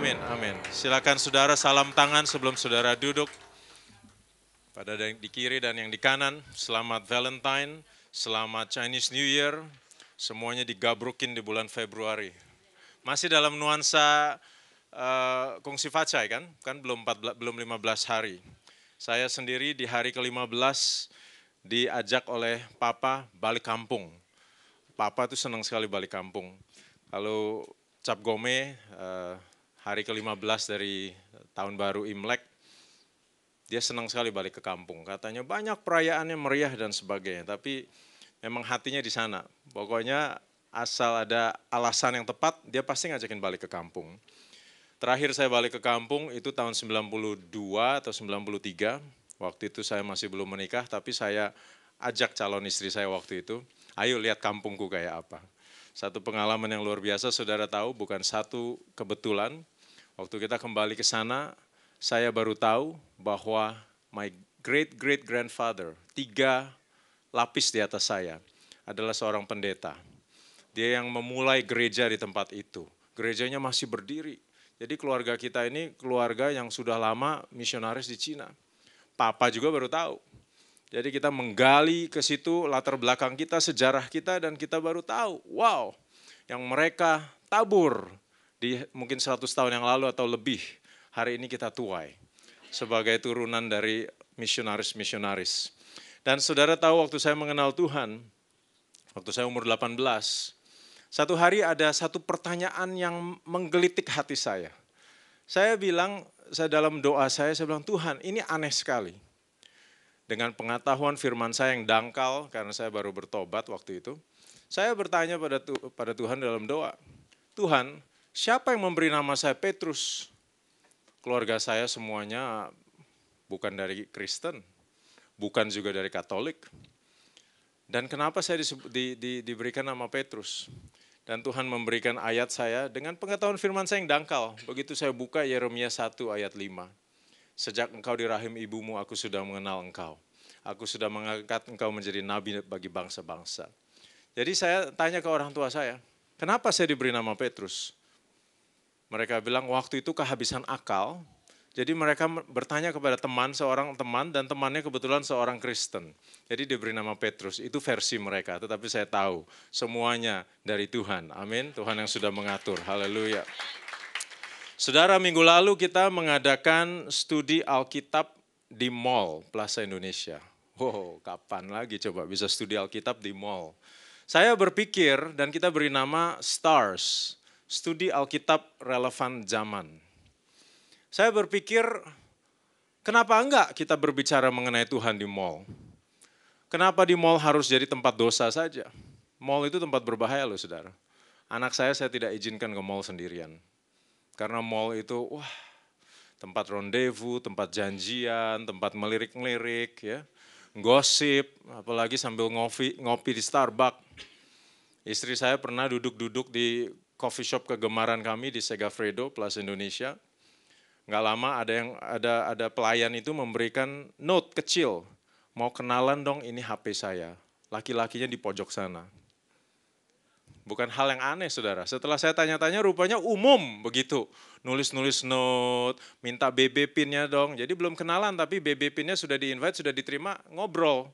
Amin, amin. Silakan saudara salam tangan sebelum saudara duduk. Pada yang di kiri dan yang di kanan, selamat Valentine, selamat Chinese New Year. Semuanya digabrukin di bulan Februari. Masih dalam nuansa Kongsi Facai kan? Kan belum 15 hari. Saya sendiri di hari ke-15 diajak oleh Papa balik kampung. Papa tuh senang sekali balik kampung. Kalau Cap Gome, hari ke-15 dari tahun baru Imlek, dia senang sekali balik ke kampung. Katanya banyak perayaannya meriah dan sebagainya, tapi memang hatinya di sana. Pokoknya asal ada alasan yang tepat, dia pasti ngajakin balik ke kampung. Terakhir saya balik ke kampung itu tahun 92 atau 93, waktu itu saya masih belum menikah, tapi saya ajak calon istri saya waktu itu, ayo lihat kampungku kayak apa. Satu pengalaman yang luar biasa, saudara tahu, bukan satu kebetulan. Waktu kita kembali ke sana, saya baru tahu bahwa my great grandfather, 3 lapis di atas saya, adalah seorang pendeta. Dia yang memulai gereja di tempat itu. Gerejanya masih berdiri. Jadi keluarga kita ini keluarga yang sudah lama misionaris di Cina. Papa juga baru tahu. Jadi kita menggali ke situ latar belakang kita, sejarah kita, dan kita baru tahu, wow, yang mereka tabur di mungkin 100 tahun yang lalu atau lebih, hari ini kita tuai sebagai turunan dari misionaris-misionaris. Dan saudara tahu waktu saya mengenal Tuhan, waktu saya umur 18, satu hari ada satu pertanyaan yang menggelitik hati saya. Saya bilang, dalam doa saya bilang, Tuhan ini aneh sekali. Dengan pengetahuan firman saya yang dangkal, karena saya baru bertobat waktu itu, saya bertanya pada Tuhan dalam doa, Tuhan, siapa yang memberi nama saya Petrus? Keluarga saya semuanya bukan dari Kristen, bukan juga dari Katolik. Dan kenapa saya diberikan nama Petrus? Dan Tuhan memberikan ayat saya dengan pengetahuan firman saya yang dangkal. Begitu saya buka Yeremia 1 ayat 5. Sejak engkau di rahim ibumu, aku sudah mengenal engkau. Aku sudah mengangkat engkau menjadi nabi bagi bangsa-bangsa. Jadi saya tanya ke orang tua saya, kenapa saya diberi nama Petrus? Mereka bilang waktu itu kehabisan akal, jadi mereka bertanya kepada seorang teman, dan temannya kebetulan seorang Kristen. Jadi diberi nama Petrus, itu versi mereka, tetapi saya tahu semuanya dari Tuhan. Amin, Tuhan yang sudah mengatur, haleluya. Saudara, minggu lalu kita mengadakan studi Alkitab di Mall Plaza Indonesia. Wow, kapan lagi coba bisa studi Alkitab di mall? Saya berpikir dan kita beri nama STARS, Studi Alkitab Relevan Zaman. Saya berpikir, kenapa enggak kita berbicara mengenai Tuhan di mall? Kenapa di mall harus jadi tempat dosa saja? Mall itu tempat berbahaya loh saudara. Anak saya tidak izinkan ke mall sendirian. Karena mall itu, wah, tempat rendezvous, tempat janjian, tempat melirik-ngelirik, ya, gosip, apalagi sambil ngopi di Starbucks. Istri saya pernah duduk-duduk di coffee shop kegemaran kami di Segafredo, Plaza Indonesia. Nggak lama ada pelayan itu memberikan note kecil, mau kenalan dong ini HP saya. Laki-lakinya di pojok sana. Bukan hal yang aneh saudara, setelah saya tanya-tanya rupanya umum begitu. Nulis-nulis note, minta BB PIN-nya dong, jadi belum kenalan tapi BB PIN-nya sudah di-invite, sudah diterima, ngobrol.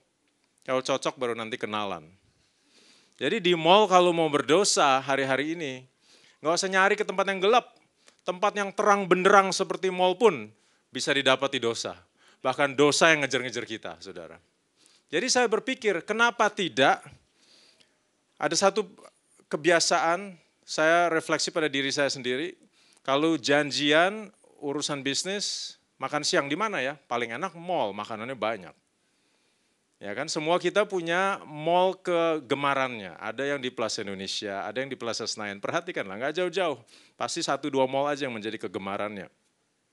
Kalau cocok baru nanti kenalan. Jadi di mall kalau mau berdosa hari-hari ini, nggak usah nyari ke tempat yang gelap. Tempat yang terang benderang seperti mall pun bisa didapati dosa. Bahkan dosa yang ngejar-ngejar kita saudara. Jadi saya berpikir kenapa tidak ada satu kebiasaan, saya refleksi pada diri saya sendiri, kalau janjian urusan bisnis, makan siang di mana ya? Paling enak mall, makanannya banyak. Ya kan, semua kita punya mall kegemarannya. Ada yang di Plaza Indonesia, ada yang di Plaza Senayan. Perhatikanlah, nggak jauh-jauh. Pasti 1-2 mall aja yang menjadi kegemarannya.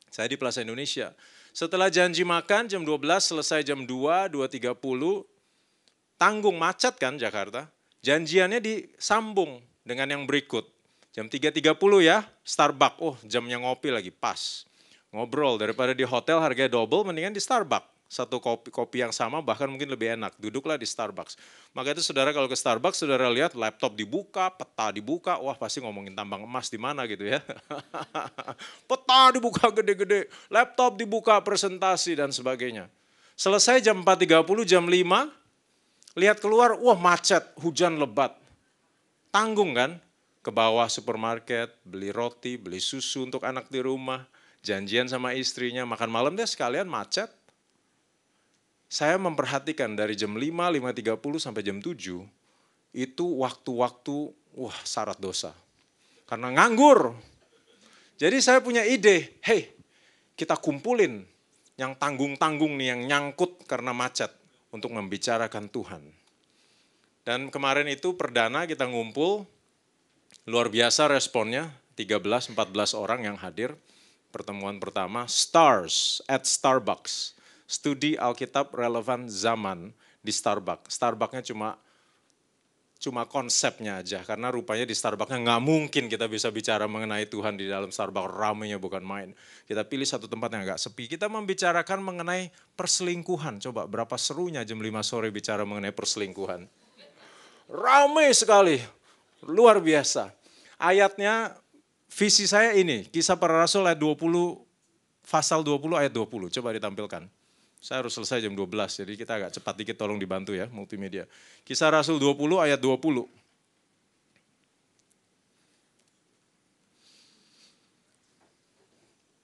Saya di Plaza Indonesia. Setelah janji makan jam 12, selesai jam 2, 2.30, tanggung macet kan Jakarta. Janjiannya disambung dengan yang berikut. Jam 3.30 ya, Starbucks. Oh jamnya ngopi lagi, pas. Ngobrol, daripada di hotel harganya double, mendingan di Starbucks. satu kopi yang sama, bahkan mungkin lebih enak. Duduklah di Starbucks. Maka itu saudara kalau ke Starbucks, saudara lihat laptop dibuka, peta dibuka, wah pasti ngomongin tambang emas di mana gitu ya. Peta dibuka gede-gede, laptop dibuka, presentasi dan sebagainya. Selesai jam 4.30, jam 5, lihat keluar, wah macet, hujan lebat. Tanggung kan? Ke bawah supermarket, beli roti, beli susu untuk anak di rumah, janjian sama istrinya, makan malam deh sekalian macet. Saya memperhatikan dari jam 5, 5.30 sampai jam 7, itu waktu-waktu, wah syarat dosa. Karena nganggur. Jadi saya punya ide, hey kita kumpulin yang tanggung-tanggung nih, yang nyangkut karena macet, untuk membicarakan Tuhan. Dan kemarin itu perdana kita ngumpul, luar biasa responnya, 13-14 orang yang hadir. Pertemuan pertama, Stars at Starbucks. Studi Alkitab relevan zaman di Starbucks. Starbucksnya cuma konsepnya aja, karena rupanya di Starbucksnya nggak mungkin kita bisa bicara mengenai Tuhan di dalam Starbucks, ramenya bukan main. Kita pilih satu tempat yang agak sepi, kita membicarakan mengenai perselingkuhan. Coba berapa serunya jam 5 sore bicara mengenai perselingkuhan. Ramai sekali, luar biasa. Ayatnya, visi saya ini, Kisah Para Rasul ayat 20, pasal 20 ayat 20, coba ditampilkan. Saya harus selesai jam 12, jadi kita agak cepat dikit, tolong dibantu ya multimedia. Kisah Rasul 20 ayat 20.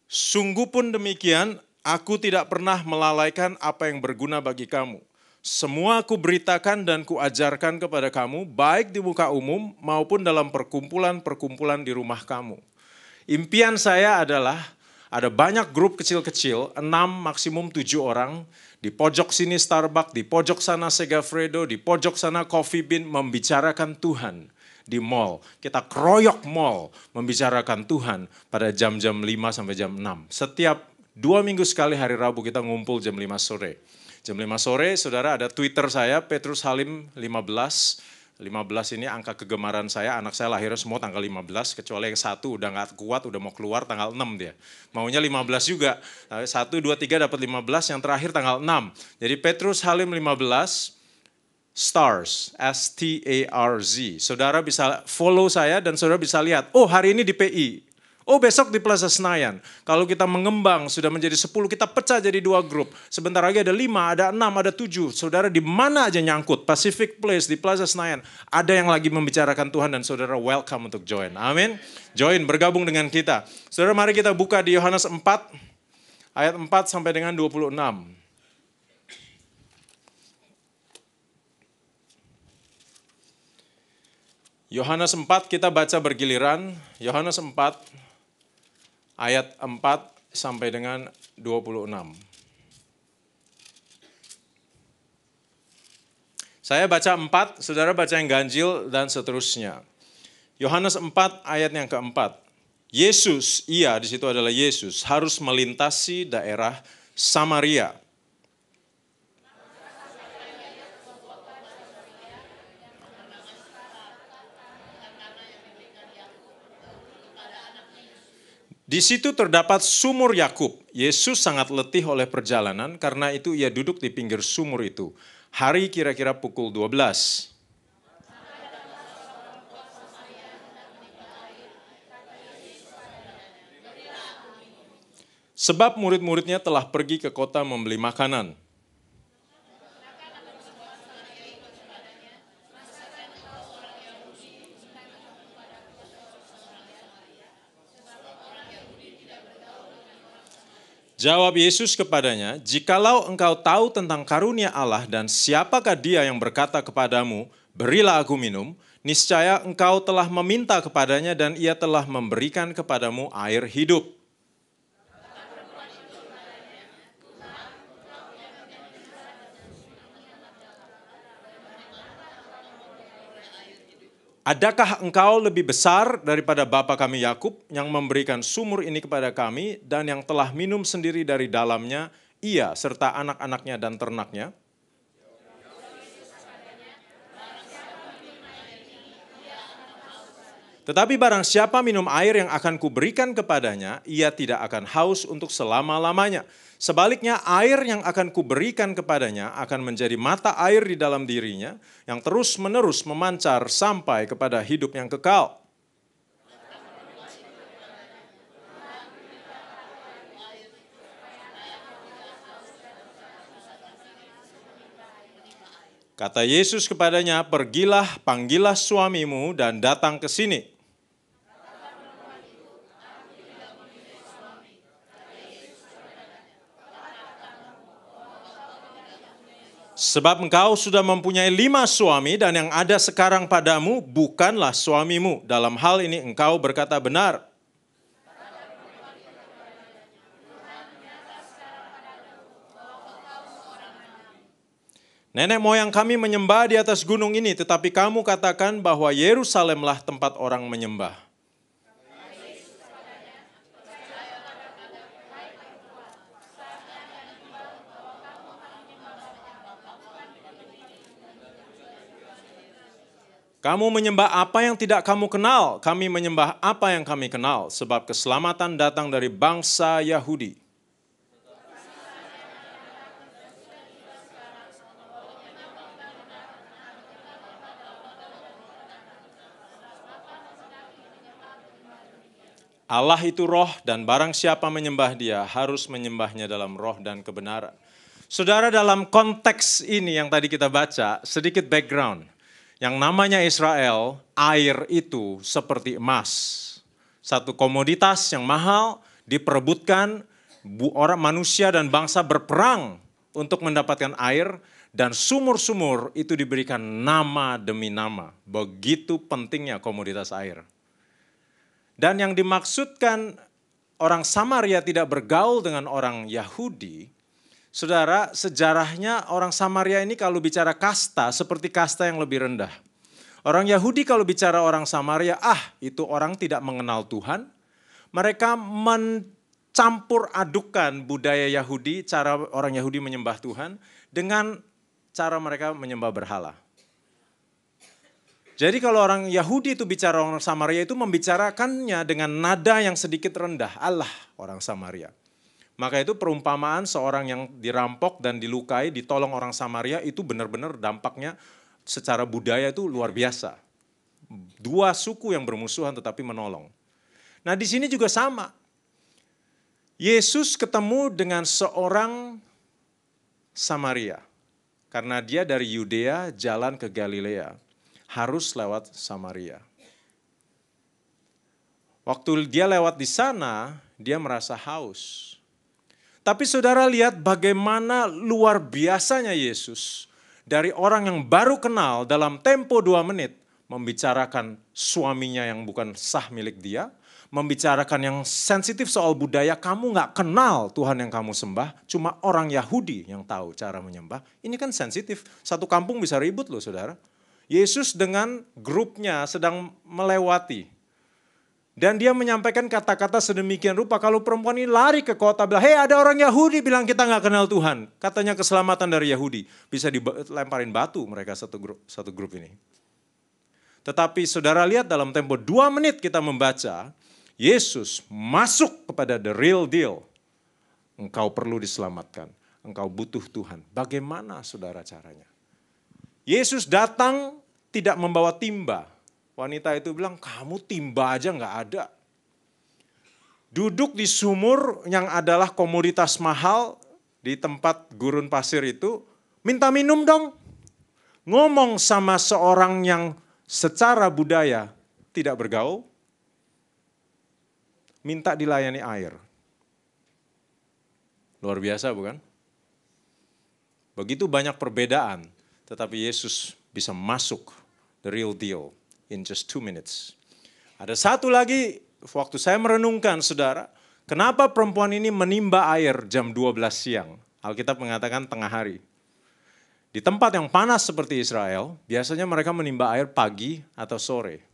Sungguh pun demikian, aku tidak pernah melalaikan apa yang berguna bagi kamu. Semua aku beritakan dan kuajarkan kepada kamu, baik di muka umum maupun dalam perkumpulan-perkumpulan di rumah kamu. Impian saya adalah ada banyak grup kecil-kecil, 6 maksimum 7 orang, di pojok sini Starbucks, di pojok sana Segafredo, di pojok sana Coffee Bean, membicarakan Tuhan di mall. Kita keroyok mall, membicarakan Tuhan pada jam-jam 5 sampai jam 6. Setiap 2 minggu sekali hari Rabu kita ngumpul jam 5 sore. Jam 5 sore, saudara, ada Twitter saya, Petrus Halim 15. 15 ini angka kegemaran saya, anak saya lahirnya semua tanggal 15, kecuali yang satu udah gak kuat, udah mau keluar tanggal 6 dia. Maunya 15 juga, 1, 2, 3 dapat 15, yang terakhir tanggal 6. Jadi Petrus Halim 15, Stars, S-T-A-R-Z. Saudara bisa follow saya dan saudara bisa lihat, oh hari ini di PI. Oh besok di Plaza Senayan. Kalau kita mengembang sudah menjadi 10, kita pecah jadi 2 grup. Sebentar lagi ada 5, ada 6, ada 7. Saudara di mana aja nyangkut, Pacific Place, di Plaza Senayan. Ada yang lagi membicarakan Tuhan dan saudara welcome untuk join. Amin. Join, bergabung dengan kita. Saudara mari kita buka di Yohanes 4, ayat 4 sampai dengan 26. Yohanes 4 kita baca bergiliran. Yohanes 4 ayat 4 sampai dengan 26. Saya baca 4, saudara baca yang ganjil dan seterusnya. Yohanes 4 ayat yang keempat. Yesus, di situ adalah Yesus, harus melintasi daerah Samaria. Di situ terdapat sumur Yakub. Yesus sangat letih oleh perjalanan, karena itu ia duduk di pinggir sumur itu. Hari kira-kira pukul 12. Sebab murid-muridnya telah pergi ke kota membeli makanan. Jawab Yesus kepadanya, jikalau engkau tahu tentang karunia Allah dan siapakah dia yang berkata kepadamu, berilah aku minum, niscaya engkau telah meminta kepadanya dan ia telah memberikan kepadamu air hidup. Adakah engkau lebih besar daripada bapa kami Yakub yang memberikan sumur ini kepada kami dan yang telah minum sendiri dari dalamnya, ia serta anak-anaknya dan ternaknya? Tetapi barang siapa minum air yang akan kuberikan kepadanya, ia tidak akan haus untuk selama-lamanya. Sebaliknya air yang akan kuberikan kepadanya akan menjadi mata air di dalam dirinya, yang terus-menerus memancar sampai kepada hidup yang kekal. Kata Yesus kepadanya, pergilah, panggillah suamimu dan datang ke sini. Sebab engkau sudah mempunyai 5 suami dan yang ada sekarang padamu bukanlah suamimu. Dalam hal ini engkau berkata benar. Nenek moyang kami menyembah di atas gunung ini, tetapi kamu katakan bahwa Yerusalemlah tempat orang menyembah. Kamu menyembah apa yang tidak kamu kenal, kami menyembah apa yang kami kenal, sebab keselamatan datang dari bangsa Yahudi. Allah itu roh dan barang siapa menyembah dia harus menyembahnya dalam roh dan kebenaran. Saudara, dalam konteks ini yang tadi kita baca, sedikit background. Yang namanya Israel, air itu seperti emas. Satu komoditas yang mahal diperebutkan, orang manusia dan bangsa berperang untuk mendapatkan air, dan sumur-sumur itu diberikan nama demi nama. Begitu pentingnya komoditas air. Dan yang dimaksudkan orang Samaria tidak bergaul dengan orang Yahudi, saudara, sejarahnya orang Samaria ini kalau bicara kasta, seperti kasta yang lebih rendah. Orang Yahudi kalau bicara orang Samaria, itu orang tidak mengenal Tuhan. Mereka mencampur adukan budaya Yahudi, cara orang Yahudi menyembah Tuhan, dengan cara mereka menyembah berhala. Jadi kalau orang Yahudi itu bicara orang Samaria itu membicarakannya dengan nada yang sedikit rendah. Allah orang Samaria. Maka itu perumpamaan seorang yang dirampok dan dilukai, ditolong orang Samaria itu benar-benar dampaknya secara budaya itu luar biasa. 2 suku yang bermusuhan tetapi menolong. Nah di sini juga sama. Yesus ketemu dengan seorang Samaria. Karena dia dari Yudea jalan ke Galilea. Harus lewat Samaria. Waktu dia lewat di sana, dia merasa haus. Tapi saudara lihat bagaimana luar biasanya Yesus dari orang yang baru kenal dalam tempo 2 menit membicarakan suaminya yang bukan sah milik dia, membicarakan yang sensitif soal budaya, kamu gak kenal Tuhan yang kamu sembah, cuma orang Yahudi yang tahu cara menyembah. Ini kan sensitif, satu kampung bisa ribut loh saudara. Yesus dengan grupnya sedang melewati. Dan dia menyampaikan kata-kata sedemikian rupa, kalau perempuan ini lari ke kota, bilang, hei ada orang Yahudi bilang kita gak kenal Tuhan. Katanya keselamatan dari Yahudi, bisa dilemparin batu mereka satu grup ini. Tetapi saudara lihat dalam tempo 2 menit kita membaca, Yesus masuk kepada the real deal. Engkau perlu diselamatkan, engkau butuh Tuhan. Bagaimana saudara caranya? Yesus datang tidak membawa timba. Wanita itu bilang, kamu timba aja gak ada. Duduk di sumur yang adalah komoditas mahal di tempat gurun pasir itu, minta minum dong. Ngomong sama seorang yang secara budaya tidak bergaul, minta dilayani air. Luar biasa bukan? Begitu banyak perbedaan. Tetapi Yesus bisa masuk the real deal in just 2 minutes. Ada satu lagi, waktu saya merenungkan saudara, kenapa perempuan ini menimba air jam 12 siang? Alkitab mengatakan tengah hari. Di tempat yang panas seperti Israel, biasanya mereka menimba air pagi atau sore.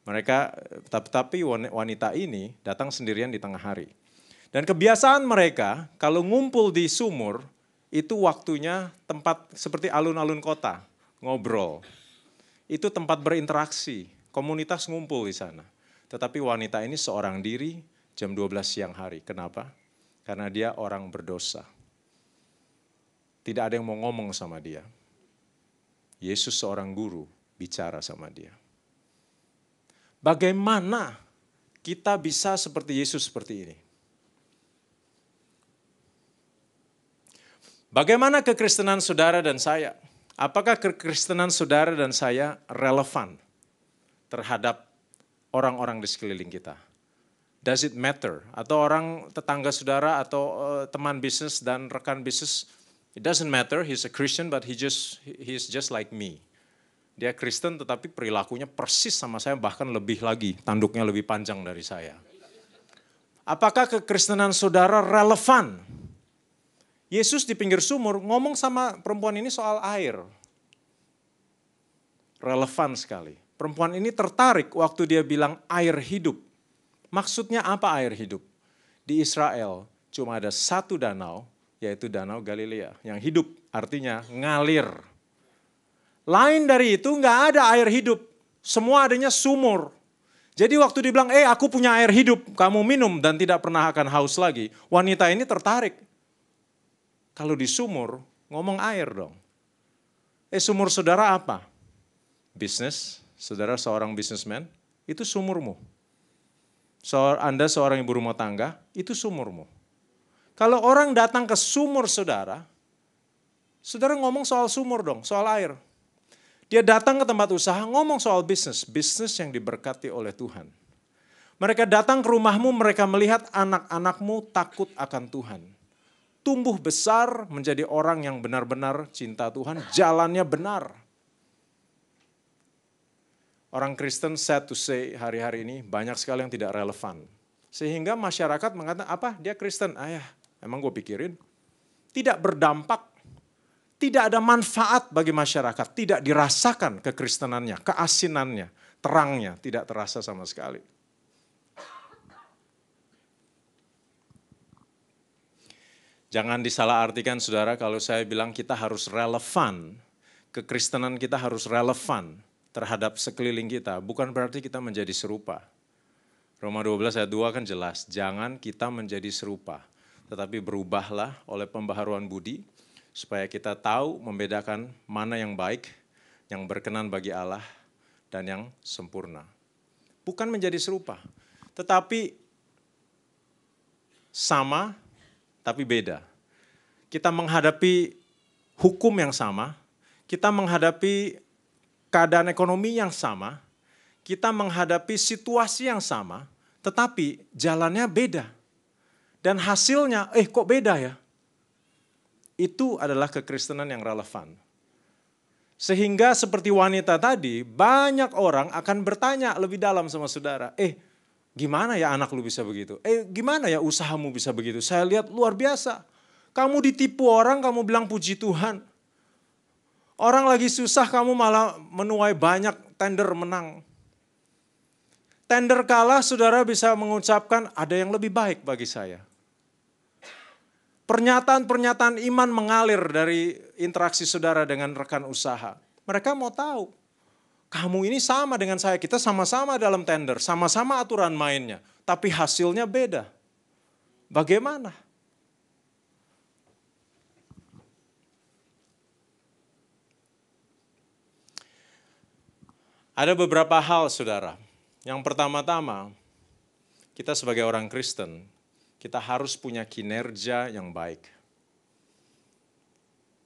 Tapi wanita ini datang sendirian di tengah hari. Dan kebiasaan mereka, kalau ngumpul di sumur, itu waktunya tempat seperti alun-alun kota, ngobrol. Itu tempat berinteraksi. Komunitas ngumpul di sana. Tetapi wanita ini seorang diri jam 12 siang hari. Kenapa? Karena dia orang berdosa. Tidak ada yang mau ngomong sama dia. Yesus seorang guru bicara sama dia. Bagaimana kita bisa seperti Yesus seperti ini? Bagaimana kekristenan saudara dan saya? Apakah kekristenan saudara dan saya relevan terhadap orang-orang di sekeliling kita? Does it matter? Atau orang tetangga saudara atau teman bisnis dan rekan bisnis, it doesn't matter, he's a Christian but he's just like me. Dia Kristen tetapi perilakunya persis sama saya, bahkan lebih lagi, tanduknya lebih panjang dari saya. Apakah kekristenan saudara relevan? Yesus di pinggir sumur ngomong sama perempuan ini soal air. Relevan sekali. Perempuan ini tertarik waktu dia bilang air hidup. Maksudnya apa air hidup? Di Israel cuma ada satu danau, yaitu Danau Galilea. Yang hidup artinya ngalir. Lain dari itu nggak ada air hidup. Semua adanya sumur. Jadi waktu dibilang, aku punya air hidup, kamu minum dan tidak pernah akan haus lagi. Wanita ini tertarik. Kalau di sumur, ngomong air dong. Sumur saudara apa? Bisnis, saudara seorang businessman, itu sumurmu. Anda seorang ibu rumah tangga, itu sumurmu. Kalau orang datang ke sumur saudara, saudara ngomong soal sumur dong, soal air. Dia datang ke tempat usaha, ngomong soal bisnis, bisnis yang diberkati oleh Tuhan. Mereka datang ke rumahmu, mereka melihat anak-anakmu takut akan Tuhan. Tumbuh besar menjadi orang yang benar-benar cinta Tuhan, jalannya benar. Orang Kristen, sad to say, hari-hari ini banyak sekali yang tidak relevan. Sehingga masyarakat mengatakan, apa dia Kristen? Emang gue pikirin. Tidak berdampak, tidak ada manfaat bagi masyarakat, tidak dirasakan kekristenannya, keasinannya, terangnya, tidak terasa sama sekali. Jangan disalahartikan saudara kalau saya bilang kita harus relevan, kekristenan kita harus relevan terhadap sekeliling kita, bukan berarti kita menjadi serupa. Roma 12 ayat 2 kan jelas, jangan kita menjadi serupa, tetapi berubahlah oleh pembaharuan budi, supaya kita tahu membedakan mana yang baik, yang berkenan bagi Allah, dan yang sempurna. Bukan menjadi serupa, tetapi sama, tapi beda. Kita menghadapi hukum yang sama, kita menghadapi keadaan ekonomi yang sama, kita menghadapi situasi yang sama, tetapi jalannya beda. Dan hasilnya, kok beda ya? Itu adalah kekristenan yang relevan. Sehingga seperti wanita tadi, banyak orang akan bertanya lebih dalam sama saudara, gimana ya anak lu bisa begitu? Gimana ya usahamu bisa begitu? Saya lihat luar biasa. Kamu ditipu orang, kamu bilang puji Tuhan. Orang lagi susah, kamu malah menuai banyak tender menang. Tender kalah, saudara bisa mengucapkan ada yang lebih baik bagi saya. Pernyataan-pernyataan iman mengalir dari interaksi saudara dengan rekan usaha. Mereka mau tahu, kamu ini sama dengan saya, kita sama-sama dalam tender, sama-sama aturan mainnya, tapi hasilnya beda. Bagaimana? Ada beberapa hal, saudara. Yang pertama-tama, kita sebagai orang Kristen, kita harus punya kinerja yang baik.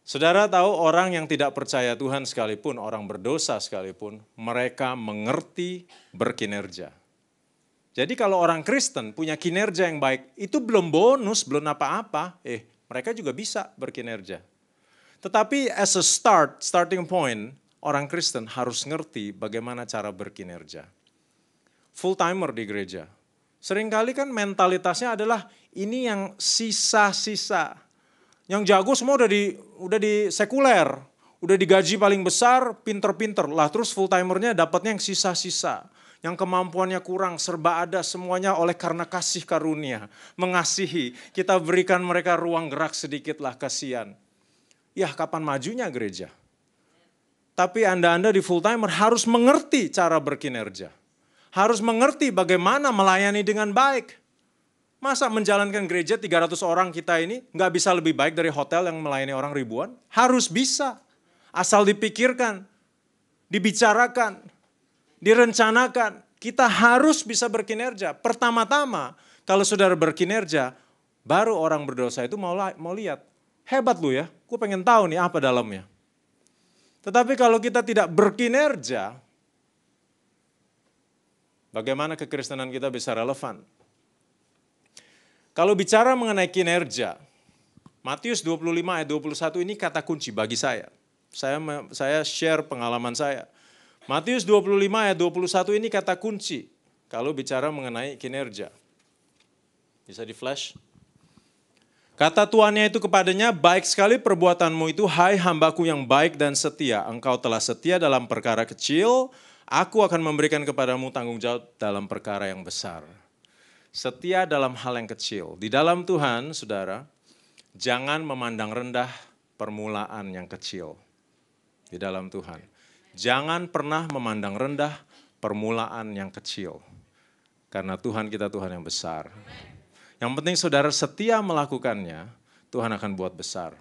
Saudara tahu orang yang tidak percaya Tuhan sekalipun, orang berdosa sekalipun, mereka mengerti berkinerja. Jadi kalau orang Kristen punya kinerja yang baik, itu belum bonus, belum apa-apa, mereka juga bisa berkinerja. Tetapi as a starting point, orang Kristen harus ngerti bagaimana cara berkinerja. Full-timer di gereja. Seringkali kan mentalitasnya adalah ini yang sisa-sisa. Yang jago semua udah di sekuler, udah digaji paling besar, pinter-pinter. Lah terus full-timernya dapatnya yang sisa-sisa. Yang kemampuannya kurang, serba ada semuanya oleh karena kasih karunia. Mengasihi, kita berikan mereka ruang gerak sedikitlah, kasihan. Ya kapan majunya gereja? Tapi Anda di full timer harus mengerti cara berkinerja. Harus mengerti bagaimana melayani dengan baik. Masa menjalankan gereja 300 orang kita ini nggak bisa lebih baik dari hotel yang melayani orang ribuan? Harus bisa. Asal dipikirkan, dibicarakan, direncanakan. Kita harus bisa berkinerja. Pertama-tama kalau saudara berkinerja, baru orang berdosa itu mau lihat. Hebat lu ya, gue pengen tahu nih apa dalamnya. Tetapi kalau kita tidak berkinerja, bagaimana kekristenan kita bisa relevan? Kalau bicara mengenai kinerja, Matius 25 ayat 21 ini kata kunci bagi saya. Saya share pengalaman saya. Matius 25 ayat 21 ini kata kunci kalau bicara mengenai kinerja. Bisa di flash? Kata tuannya itu kepadanya, baik sekali perbuatanmu itu, hai hambaku yang baik dan setia. Engkau telah setia dalam perkara kecil, aku akan memberikan kepadamu tanggung jawab dalam perkara yang besar. Setia dalam hal yang kecil. Di dalam Tuhan, saudara, jangan memandang rendah permulaan yang kecil. Di dalam Tuhan. Jangan pernah memandang rendah permulaan yang kecil. Karena Tuhan kita Tuhan yang besar. Yang penting saudara setia melakukannya, Tuhan akan buat besar.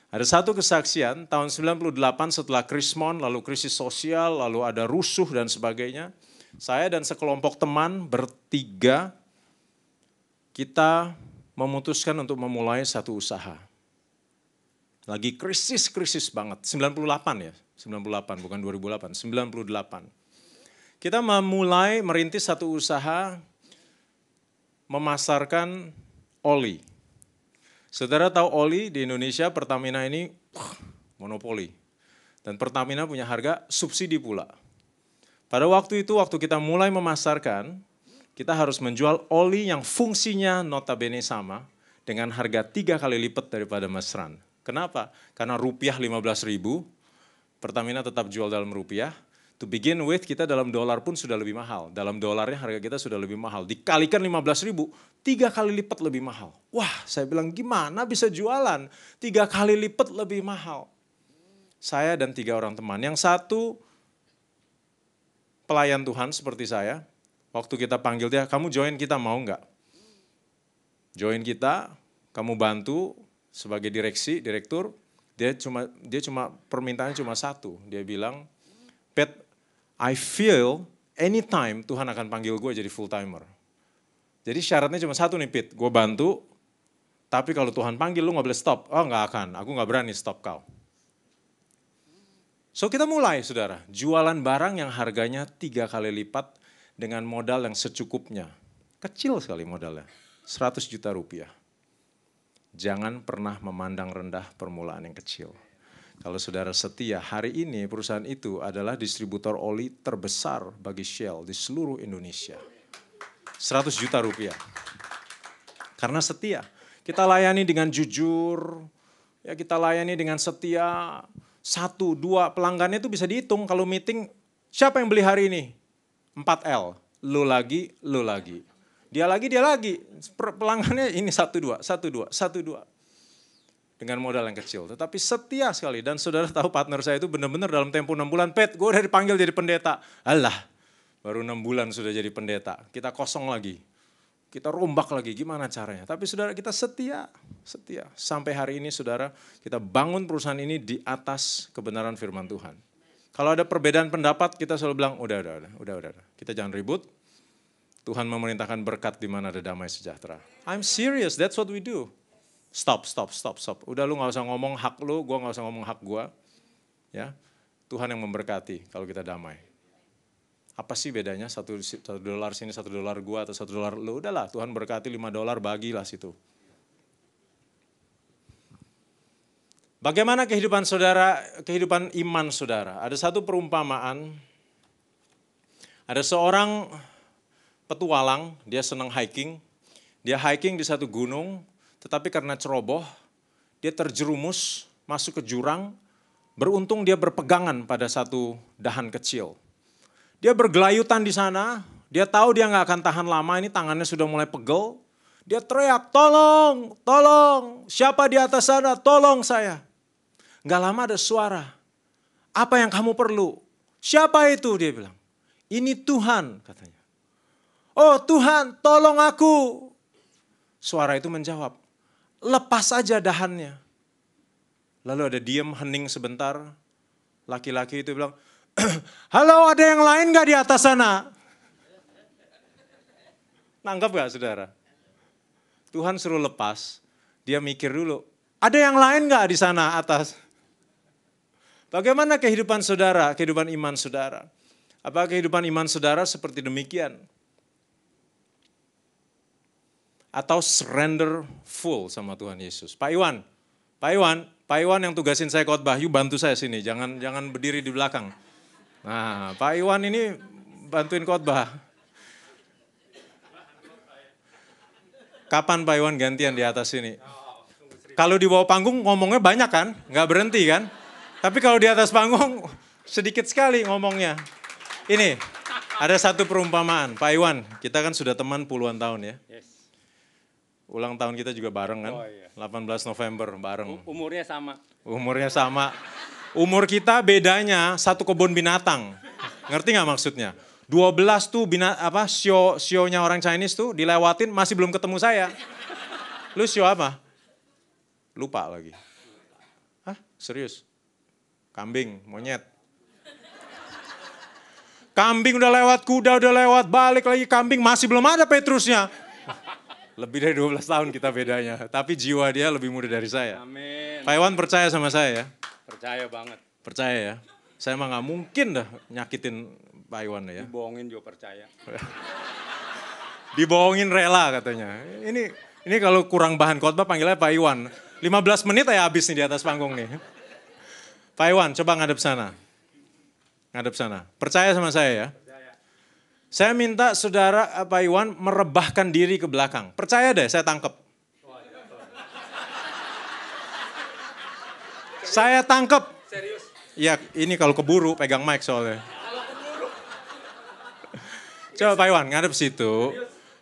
Ada satu kesaksian, tahun 98 setelah Krismon, lalu krisis sosial, lalu ada rusuh dan sebagainya. Saya dan sekelompok teman bertiga, kita memutuskan untuk memulai satu usaha. Lagi krisis banget, 98 ya, 98 bukan 2008, 98. Kita memulai merintis satu usaha, memasarkan oli. Saudara tahu oli di Indonesia Pertamina ini monopoli. Dan Pertamina punya harga subsidi pula. Pada waktu itu, waktu kita mulai memasarkan, kita harus menjual oli yang fungsinya notabene sama dengan harga 3 kali lipat daripada mesran. Kenapa? Karena rupiah 15.000, Pertamina tetap jual dalam rupiah. To begin with, kita dalam dolar pun sudah lebih mahal. Dalam dolarnya harga kita sudah lebih mahal. Dikalikan 15.000, 3 kali lipat lebih mahal. Wah, saya bilang gimana bisa jualan 3 kali lipat lebih mahal. Saya dan 3 orang teman. Yang satu pelayan Tuhan seperti saya. Waktu kita panggil dia, kamu join kita mau enggak? Join kita, kamu bantu sebagai direktur. Dia cuma permintaannya cuma satu. Dia bilang, Pet, I feel anytime Tuhan akan panggil gue jadi full timer. Jadi syaratnya cuma satu nih Pit, gue bantu, tapi kalau Tuhan panggil lu gak boleh stop. Oh gak akan, aku gak berani stop kau. So kita mulai saudara, jualan barang yang harganya 3 kali lipat dengan modal yang secukupnya. Kecil sekali modalnya, 100 juta rupiah. Jangan pernah memandang rendah permulaan yang kecil. Kalau saudara setia, hari ini perusahaan itu adalah distributor oli terbesar bagi Shell di seluruh Indonesia. 100 juta rupiah. Karena setia. Kita layani dengan jujur, ya kita layani dengan setia. 1, 2 pelanggannya itu bisa dihitung kalau meeting, siapa yang beli hari ini? 4L, lu lagi, lu lagi. Dia lagi. Pelanggannya ini 1, 2. Dengan modal yang kecil, tetapi setia sekali. Dan saudara tahu partner saya itu benar-benar dalam tempo 6 bulan, Pet, gue udah dipanggil jadi pendeta. Alah, baru 6 bulan sudah jadi pendeta. Kita kosong lagi, kita rombak lagi, gimana caranya? Tapi saudara kita setia. Sampai hari ini saudara, kita bangun perusahaan ini di atas kebenaran firman Tuhan. Kalau ada perbedaan pendapat, kita selalu bilang, udah. Kita jangan ribut. Tuhan memerintahkan berkat di mana ada damai sejahtera. I'm serious, that's what we do. Stop. Udah lu gak usah ngomong hak lu, gue gak usah ngomong hak gue. Ya, Tuhan yang memberkati kalau kita damai. Apa sih bedanya $1 sini, $1 gue atau $1 lu? Udahlah, Tuhan berkati $5, bagilah situ. Bagaimana kehidupan saudara, kehidupan iman saudara? Ada satu perumpamaan, ada seorang petualang, dia senang hiking. Dia hiking di satu gunung, tetapi karena ceroboh, dia terjerumus, masuk ke jurang, beruntung dia berpegangan pada satu dahan kecil. Dia bergelayutan di sana, dia tahu dia nggak akan tahan lama, ini tangannya sudah mulai pegel. Dia teriak, tolong, siapa di atas sana, tolong saya. Nggak lama ada suara, Apa yang kamu perlu? Siapa itu? Dia bilang. Ini Tuhan katanya. Oh Tuhan, tolong aku. Suara itu menjawab, lepas saja dahannya. Lalu ada diam hening sebentar. Laki-laki itu bilang, halo, ada yang lain gak di atas sana? Nangkep gak saudara? Tuhan suruh lepas, dia mikir dulu, ada yang lain gak di sana atas? Bagaimana kehidupan saudara, kehidupan iman saudara? Apakah kehidupan iman saudara seperti demikian? Atau surrender full sama Tuhan Yesus? Pak Iwan yang tugasin saya khotbah, yuk bantu saya sini, jangan berdiri di belakang. Nah, Pak Iwan ini bantuin khotbah. Kapan Pak Iwan gantian di atas sini? Kalau di bawah panggung ngomongnya banyak kan, nggak berhenti kan? Tapi kalau di atas panggung sedikit sekali ngomongnya. Ini, ada satu perumpamaan. Pak Iwan, kita kan sudah teman puluhan tahun ya. Ulang tahun kita juga bareng kan, 18 November bareng. Umurnya sama. Umurnya sama. Umur kita bedanya satu kebun binatang. Ngerti gak maksudnya? 12 tuh show-nya orang Chinese tuh dilewatin masih belum ketemu saya. Lu show apa? Lupa lagi. Hah? Serius? Kambing, monyet. Kambing udah lewat, kuda udah lewat, balik lagi kambing, masih belum ada Petrusnya. Lebih dari 12 tahun kita bedanya. Tapi jiwa dia lebih muda dari saya. Amin. Pak Iwan percaya sama saya ya? Percaya banget. Percaya ya? Saya mah gak mungkin dah nyakitin Pak Iwan ya. Dibohongin juga percaya. Dibohongin rela katanya. Ini kalau kurang bahan khotbah panggilnya Pak Iwan. 15 menit aja habis nih di atas panggung nih. Pak Iwan coba ngadep sana. Ngadep sana. Percaya sama saya ya? Saya minta saudara Pak Iwan merebahkan diri ke belakang. Percaya deh, saya tangkep. Saya tangkep. Serius? Ya ini kalau keburu pegang mic soalnya. Coba Pak Iwan ngadep situ.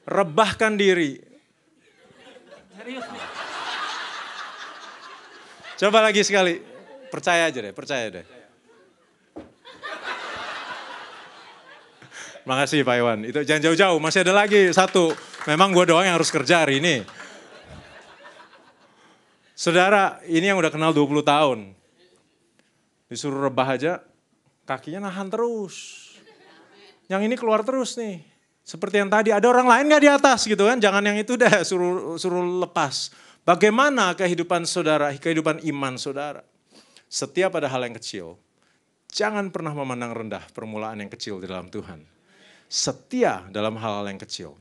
Rebahkan diri. Serius nih? Coba lagi sekali. Percaya aja deh, percaya deh. Makasih Pak Iwan, itu jangan jauh-jauh, masih ada lagi satu. Memang gue doang yang harus kerja hari ini. Saudara, ini yang udah kenal 20 tahun. Disuruh rebah aja, kakinya nahan terus. Yang ini keluar terus nih. Seperti yang tadi, ada orang lain gak di atas gitu kan, jangan yang itu deh, suruh lepas. Bagaimana kehidupan saudara, kehidupan iman saudara? Setiap ada hal yang kecil, jangan pernah memandang rendah permulaan yang kecil di dalam Tuhan. Setia dalam hal-hal yang kecil.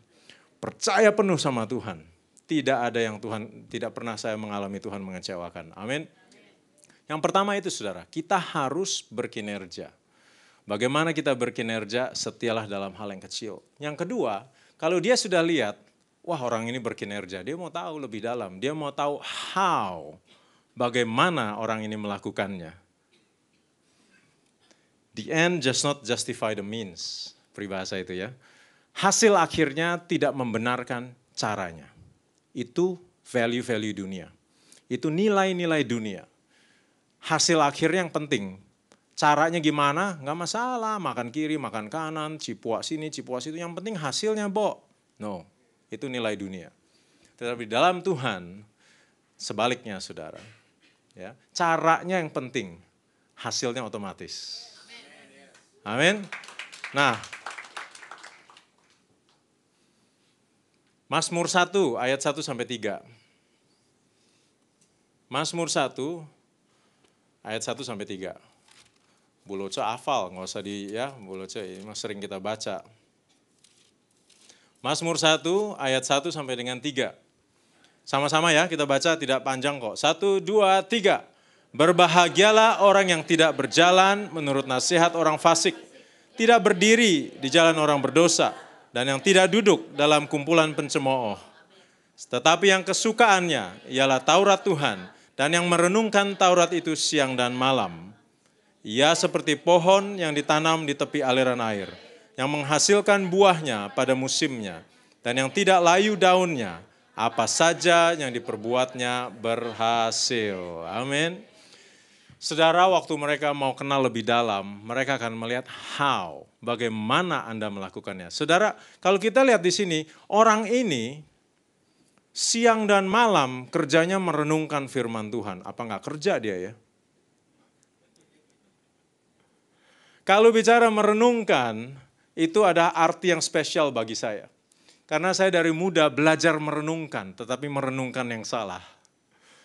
Percaya penuh sama Tuhan. Tidak ada yang Tuhan, tidak pernah saya mengalami Tuhan mengecewakan. Amin. Yang pertama itu saudara, kita harus berkinerja. Bagaimana kita berkinerja? Setialah dalam hal yang kecil. Yang kedua, kalau dia sudah lihat, wah orang ini berkinerja, dia mau tahu lebih dalam. Dia mau tahu how, bagaimana orang ini melakukannya. The end does not justify the means. Peribahasa itu ya. Hasil akhirnya tidak membenarkan caranya. Itu value-value dunia. Itu nilai-nilai dunia. Hasil akhirnya yang penting. Caranya gimana? Nggak masalah. Makan kiri, makan kanan, cipuak sini, cipuak situ. Yang penting hasilnya, Bo. No, itu nilai dunia. Tetapi dalam Tuhan, sebaliknya saudara. Ya, caranya yang penting. Hasilnya otomatis. Amin. Nah, Mazmur 1 ayat 1 sampai 3. Mazmur 1 ayat 1 sampai 3. Bu Loce hafal, nggak usah Bu Loce ini sering kita baca. Mazmur 1 ayat 1 sampai dengan 3. Sama-sama ya kita baca, tidak panjang kok. 1, 2, 3. Berbahagialah orang yang tidak berjalan menurut nasihat orang fasik, tidak berdiri di jalan orang berdosa, dan yang tidak duduk dalam kumpulan pencemooh. Tetapi yang kesukaannya ialah Taurat Tuhan, dan yang merenungkan Taurat itu siang dan malam. Ia seperti pohon yang ditanam di tepi aliran air, yang menghasilkan buahnya pada musimnya, dan yang tidak layu daunnya, apa saja yang diperbuatnya berhasil. Amin. Saudara, waktu mereka mau kenal lebih dalam, mereka akan melihat bagaimana Anda melakukannya. Saudara, kalau kita lihat di sini, orang ini siang dan malam kerjanya merenungkan firman Tuhan. Apa enggak kerja dia ya? Kalau bicara merenungkan, itu ada arti yang spesial bagi saya. Karena saya dari muda belajar merenungkan, tetapi merenungkan yang salah.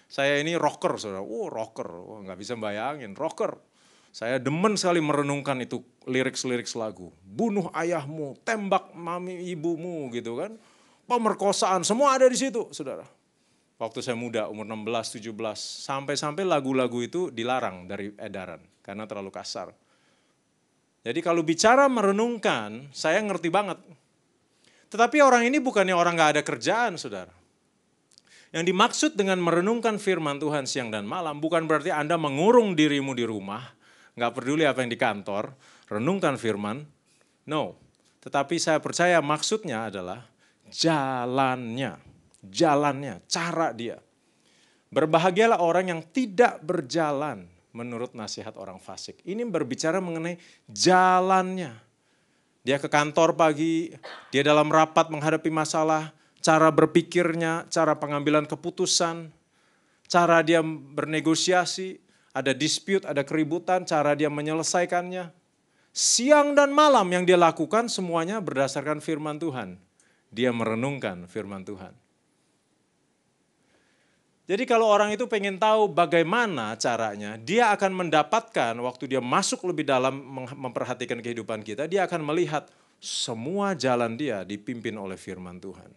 Saya ini rocker, saudara. Rocker, nggak bisa bayangin, rocker. Saya demen sekali merenungkan itu lirik-lirik lagu. Bunuh ayahmu, tembak mami ibumu gitu kan. Pemerkosaan, semua ada di situ, saudara. Waktu saya muda, umur 16, 17, sampai-sampai lagu-lagu itu dilarang dari edaran karena terlalu kasar. Jadi kalau bicara merenungkan, saya ngerti banget. Tetapi orang ini bukannya orang nggak ada kerjaan, saudara. Yang dimaksud dengan merenungkan firman Tuhan siang dan malam bukan berarti Anda mengurung dirimu di rumah, nggak peduli apa yang di kantor, renungkan firman, no. Tetapi saya percaya maksudnya adalah jalannya, cara dia. Berbahagialah orang yang tidak berjalan menurut nasihat orang fasik. Ini berbicara mengenai jalannya. Dia ke kantor pagi, dia dalam rapat menghadapi masalah, cara berpikirnya, cara pengambilan keputusan, cara dia bernegosiasi, ada dispute, ada keributan, cara dia menyelesaikannya. Siang dan malam yang dia lakukan semuanya berdasarkan firman Tuhan. Dia merenungkan firman Tuhan. Jadi kalau orang itu pengen tahu bagaimana caranya, dia akan mendapatkan waktu dia masuk lebih dalam memperhatikan kehidupan kita, dia akan melihat semua jalan dia dipimpin oleh firman Tuhan.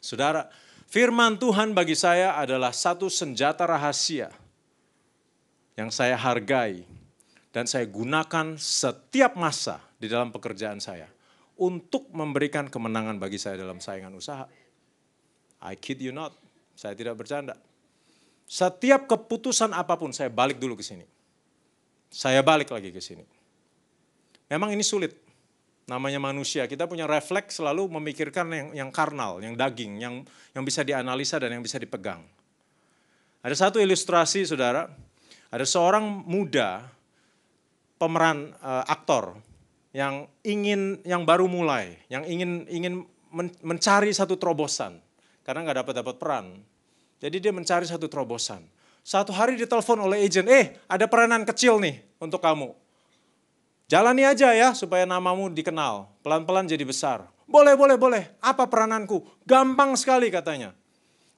Saudara, firman Tuhan bagi saya adalah satu senjata rahasia yang saya hargai dan saya gunakan setiap masa di dalam pekerjaan saya untuk memberikan kemenangan bagi saya dalam saingan usaha. I kid you not. Saya tidak bercanda. Setiap keputusan apapun saya balik dulu ke sini. Saya balik lagi ke sini. Memang ini sulit. Namanya manusia, kita punya refleks selalu memikirkan yang karnal, yang daging, yang bisa dianalisa dan yang bisa dipegang. Ada satu ilustrasi, saudara. Ada seorang muda, pemeran aktor, yang baru mulai, yang ingin mencari satu terobosan. Karena nggak dapat peran. Jadi dia mencari satu terobosan. Satu hari ditelepon oleh agen, ada peranan kecil nih untuk kamu. Jalani aja ya supaya namamu dikenal. Pelan-pelan jadi besar. Boleh. Apa perananku? Gampang sekali katanya.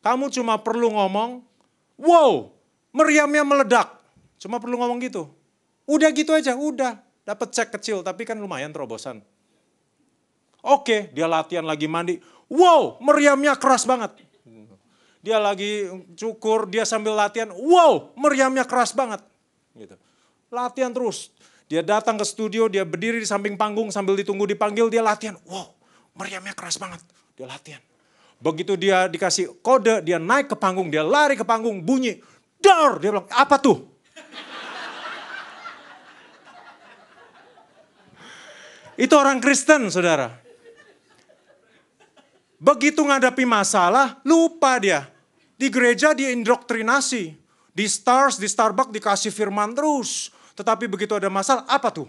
Kamu cuma perlu ngomong, wow, meriamnya meledak. Cuma perlu ngomong gitu. Udah gitu aja, udah. Dapat cek kecil, tapi kan lumayan terobosan. Oke, dia latihan lagi mandi. Wow, meriamnya keras banget. Dia lagi cukur, dia sambil latihan. Wow, meriamnya keras banget. Gitu. Latihan terus. Dia datang ke studio, dia berdiri di samping panggung sambil ditunggu dipanggil, dia latihan. Wow, meriamnya keras banget. Dia latihan. Begitu dia dikasih kode, dia naik ke panggung, dia lari ke panggung, bunyi. Dar, dia bilang, apa tuh? Itu orang Kristen, saudara. Begitu menghadapi masalah, lupa dia. Di gereja dia indoktrinasi. Di Stars, di Starbucks dikasih firman terus. Tetapi begitu ada masalah, apa tuh?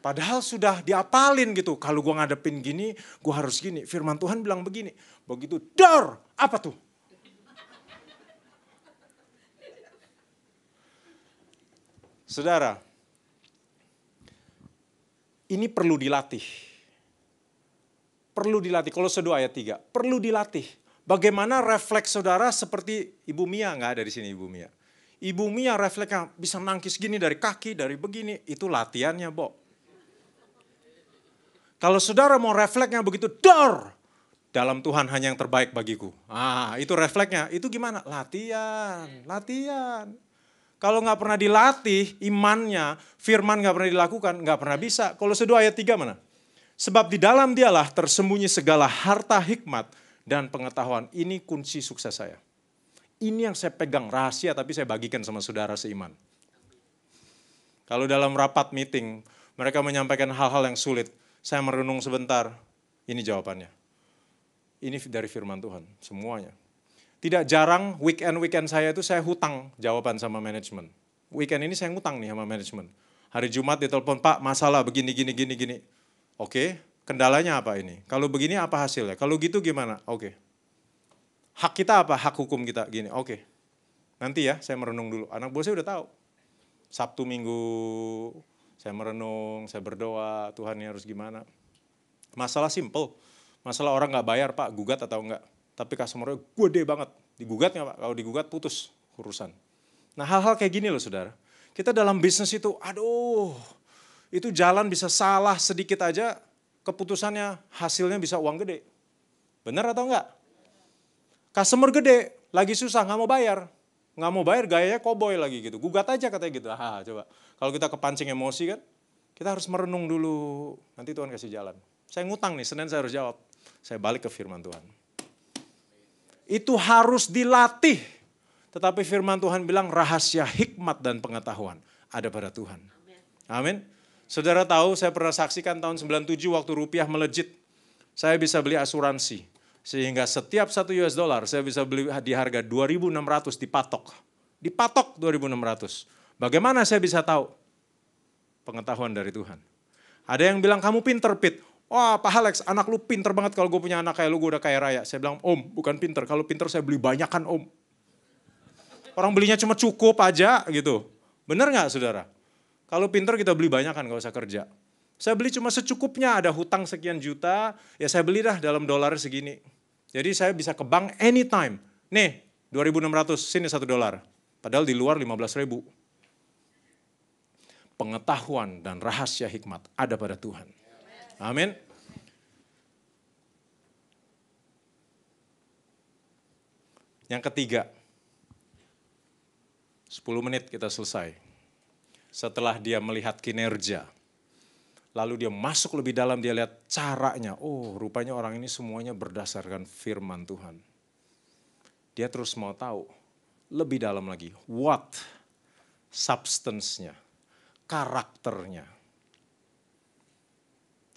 Padahal sudah diapalin gitu. Kalau gue ngadepin gini, gue harus gini. Firman Tuhan bilang begini. Begitu, dar, apa tuh? Saudara, ini perlu dilatih. Perlu dilatih, Kolose 2 ayat 3, perlu dilatih. Bagaimana refleks saudara seperti Ibu Mia, nggak ada di sini Ibu Mia. Ibu Mia refleksnya bisa nangkis gini dari kaki, dari begini, itu latihannya, Bo. Kalau saudara mau refleksnya begitu, dar, dalam Tuhan hanya yang terbaik bagiku. Itu refleksnya, itu gimana? Latihan. Kalau nggak pernah dilatih, imannya, firman nggak pernah dilakukan, nggak pernah bisa. Kolose 2 ayat 3 mana? Sebab di dalam dialah tersembunyi segala harta hikmat dan pengetahuan. Ini kunci sukses saya. Ini yang saya pegang rahasia tapi saya bagikan sama saudara seiman. Kalau dalam rapat meeting mereka menyampaikan hal-hal yang sulit. Saya merenung sebentar. Ini jawabannya. Ini dari firman Tuhan semuanya. Tidak jarang weekend saya itu saya hutang jawaban sama manajemen. Weekend ini saya ngutang nih sama manajemen. Hari Jumat ditelepon, Pak masalah begini, gini. Oke, kendalanya apa ini? Kalau begini apa hasilnya? Kalau gitu gimana? Oke. Hak kita apa? Hak hukum kita gini. Oke. Nanti ya saya merenung dulu. Anak buah saya udah tahu. Sabtu Minggu saya merenung, saya berdoa, Tuhan ini harus gimana. Masalah simple. Masalah orang nggak bayar Pak, gugat atau enggak. Tapi customer-nya gede banget. Digugat nggak Pak? Kalau digugat putus urusan. Nah hal-hal kayak gini loh saudara. Kita dalam bisnis itu, aduh, itu jalan bisa salah sedikit aja, keputusannya hasilnya bisa uang gede. Benar atau enggak? Customer gede, lagi susah, nggak mau bayar. Nggak mau bayar, gayanya koboi lagi gitu. Gugat aja katanya gitu. Coba. Kalau kita kepancing emosi kan, kita harus merenung dulu. Nanti Tuhan kasih jalan. Saya ngutang nih, Senin saya harus jawab. Saya balik ke firman Tuhan. Itu harus dilatih. Tetapi firman Tuhan bilang rahasia hikmat dan pengetahuan ada pada Tuhan. Amin. Saudara tahu saya pernah saksikan tahun 97 waktu rupiah melejit. Saya bisa beli asuransi. Sehingga setiap $1 saya bisa beli di harga 2.600 dipatok. Dipatok 2.600. Bagaimana saya bisa tahu? Pengetahuan dari Tuhan. Ada yang bilang kamu pinter Pit. Wah Pak Alex anak lu pinter banget kalau gue punya anak kayak lu gue udah kaya raya. Saya bilang Om bukan pinter, kalau pinter saya beli banyakan Om. Orang belinya cuma cukup aja gitu. Benar nggak saudara? Kalau pinter kita beli banyakan gak usah kerja. Saya beli cuma secukupnya, ada hutang sekian juta, ya saya beli dah dalam dolar segini. Jadi saya bisa ke bank anytime. Nih 2.600, sini $1. Padahal di luar 15.000. Pengetahuan dan rahasia hikmat ada pada Tuhan. Amin. Yang ketiga, 10 menit kita selesai. Setelah dia melihat kinerja, lalu dia masuk lebih dalam, dia lihat caranya. Oh, rupanya orang ini semuanya berdasarkan firman Tuhan. Dia terus mau tahu lebih dalam lagi. What? Substance-nya, karakternya.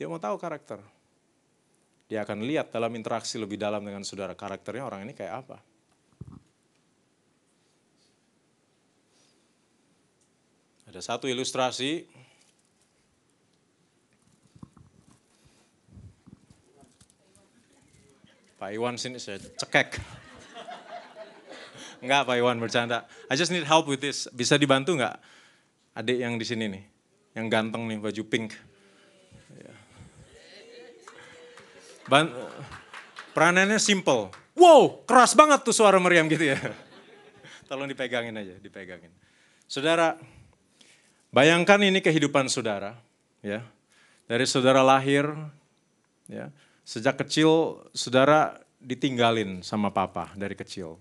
Dia mau tahu karakter. Dia akan lihat dalam interaksi lebih dalam dengan saudara. Karakternya orang ini kayak apa? Ada satu ilustrasi. Pak Iwan sini saya cekek. Enggak Pak Iwan bercanda. I just need help with this. Bisa dibantu enggak? Adik yang di sini nih. Yang ganteng nih baju pink. Peranannya simple. Wow, keras banget tuh suara meriam gitu ya. Tolong dipegangin aja, dipegangin. Saudara, bayangkan ini kehidupan saudara, ya. Dari saudara lahir, ya. Sejak kecil saudara ditinggalin sama papa dari kecil.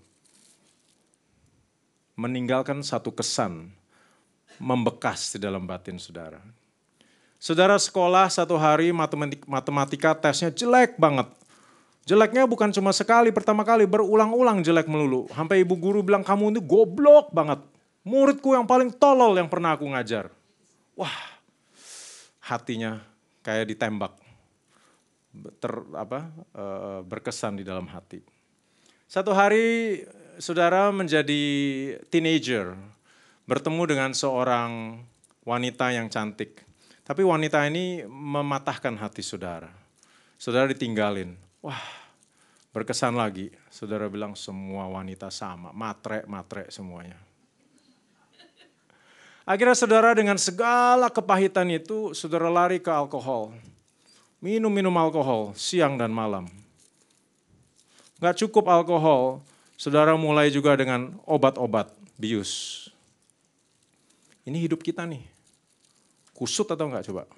Meninggalkan satu kesan, membekas di dalam batin saudara. Saudara sekolah satu hari matematika tesnya jelek banget. Jeleknya bukan cuma sekali, pertama kali berulang-ulang jelek melulu. Sampai ibu guru bilang kamu ini goblok banget. Muridku yang paling tolol yang pernah aku ngajar. Wah, hatinya kayak ditembak. Berkesan di dalam hati. Satu hari saudara menjadi teenager. Bertemu dengan seorang wanita yang cantik. Tapi wanita ini mematahkan hati saudara. Saudara ditinggalin. Wah, berkesan lagi. Saudara bilang semua wanita sama, matre semuanya. Akhirnya saudara dengan segala kepahitan itu, saudara lari ke alkohol. Minum alkohol siang dan malam. Gak cukup alkohol, saudara mulai juga dengan obat-obat bius. Ini hidup kita nih. Kusut atau enggak coba?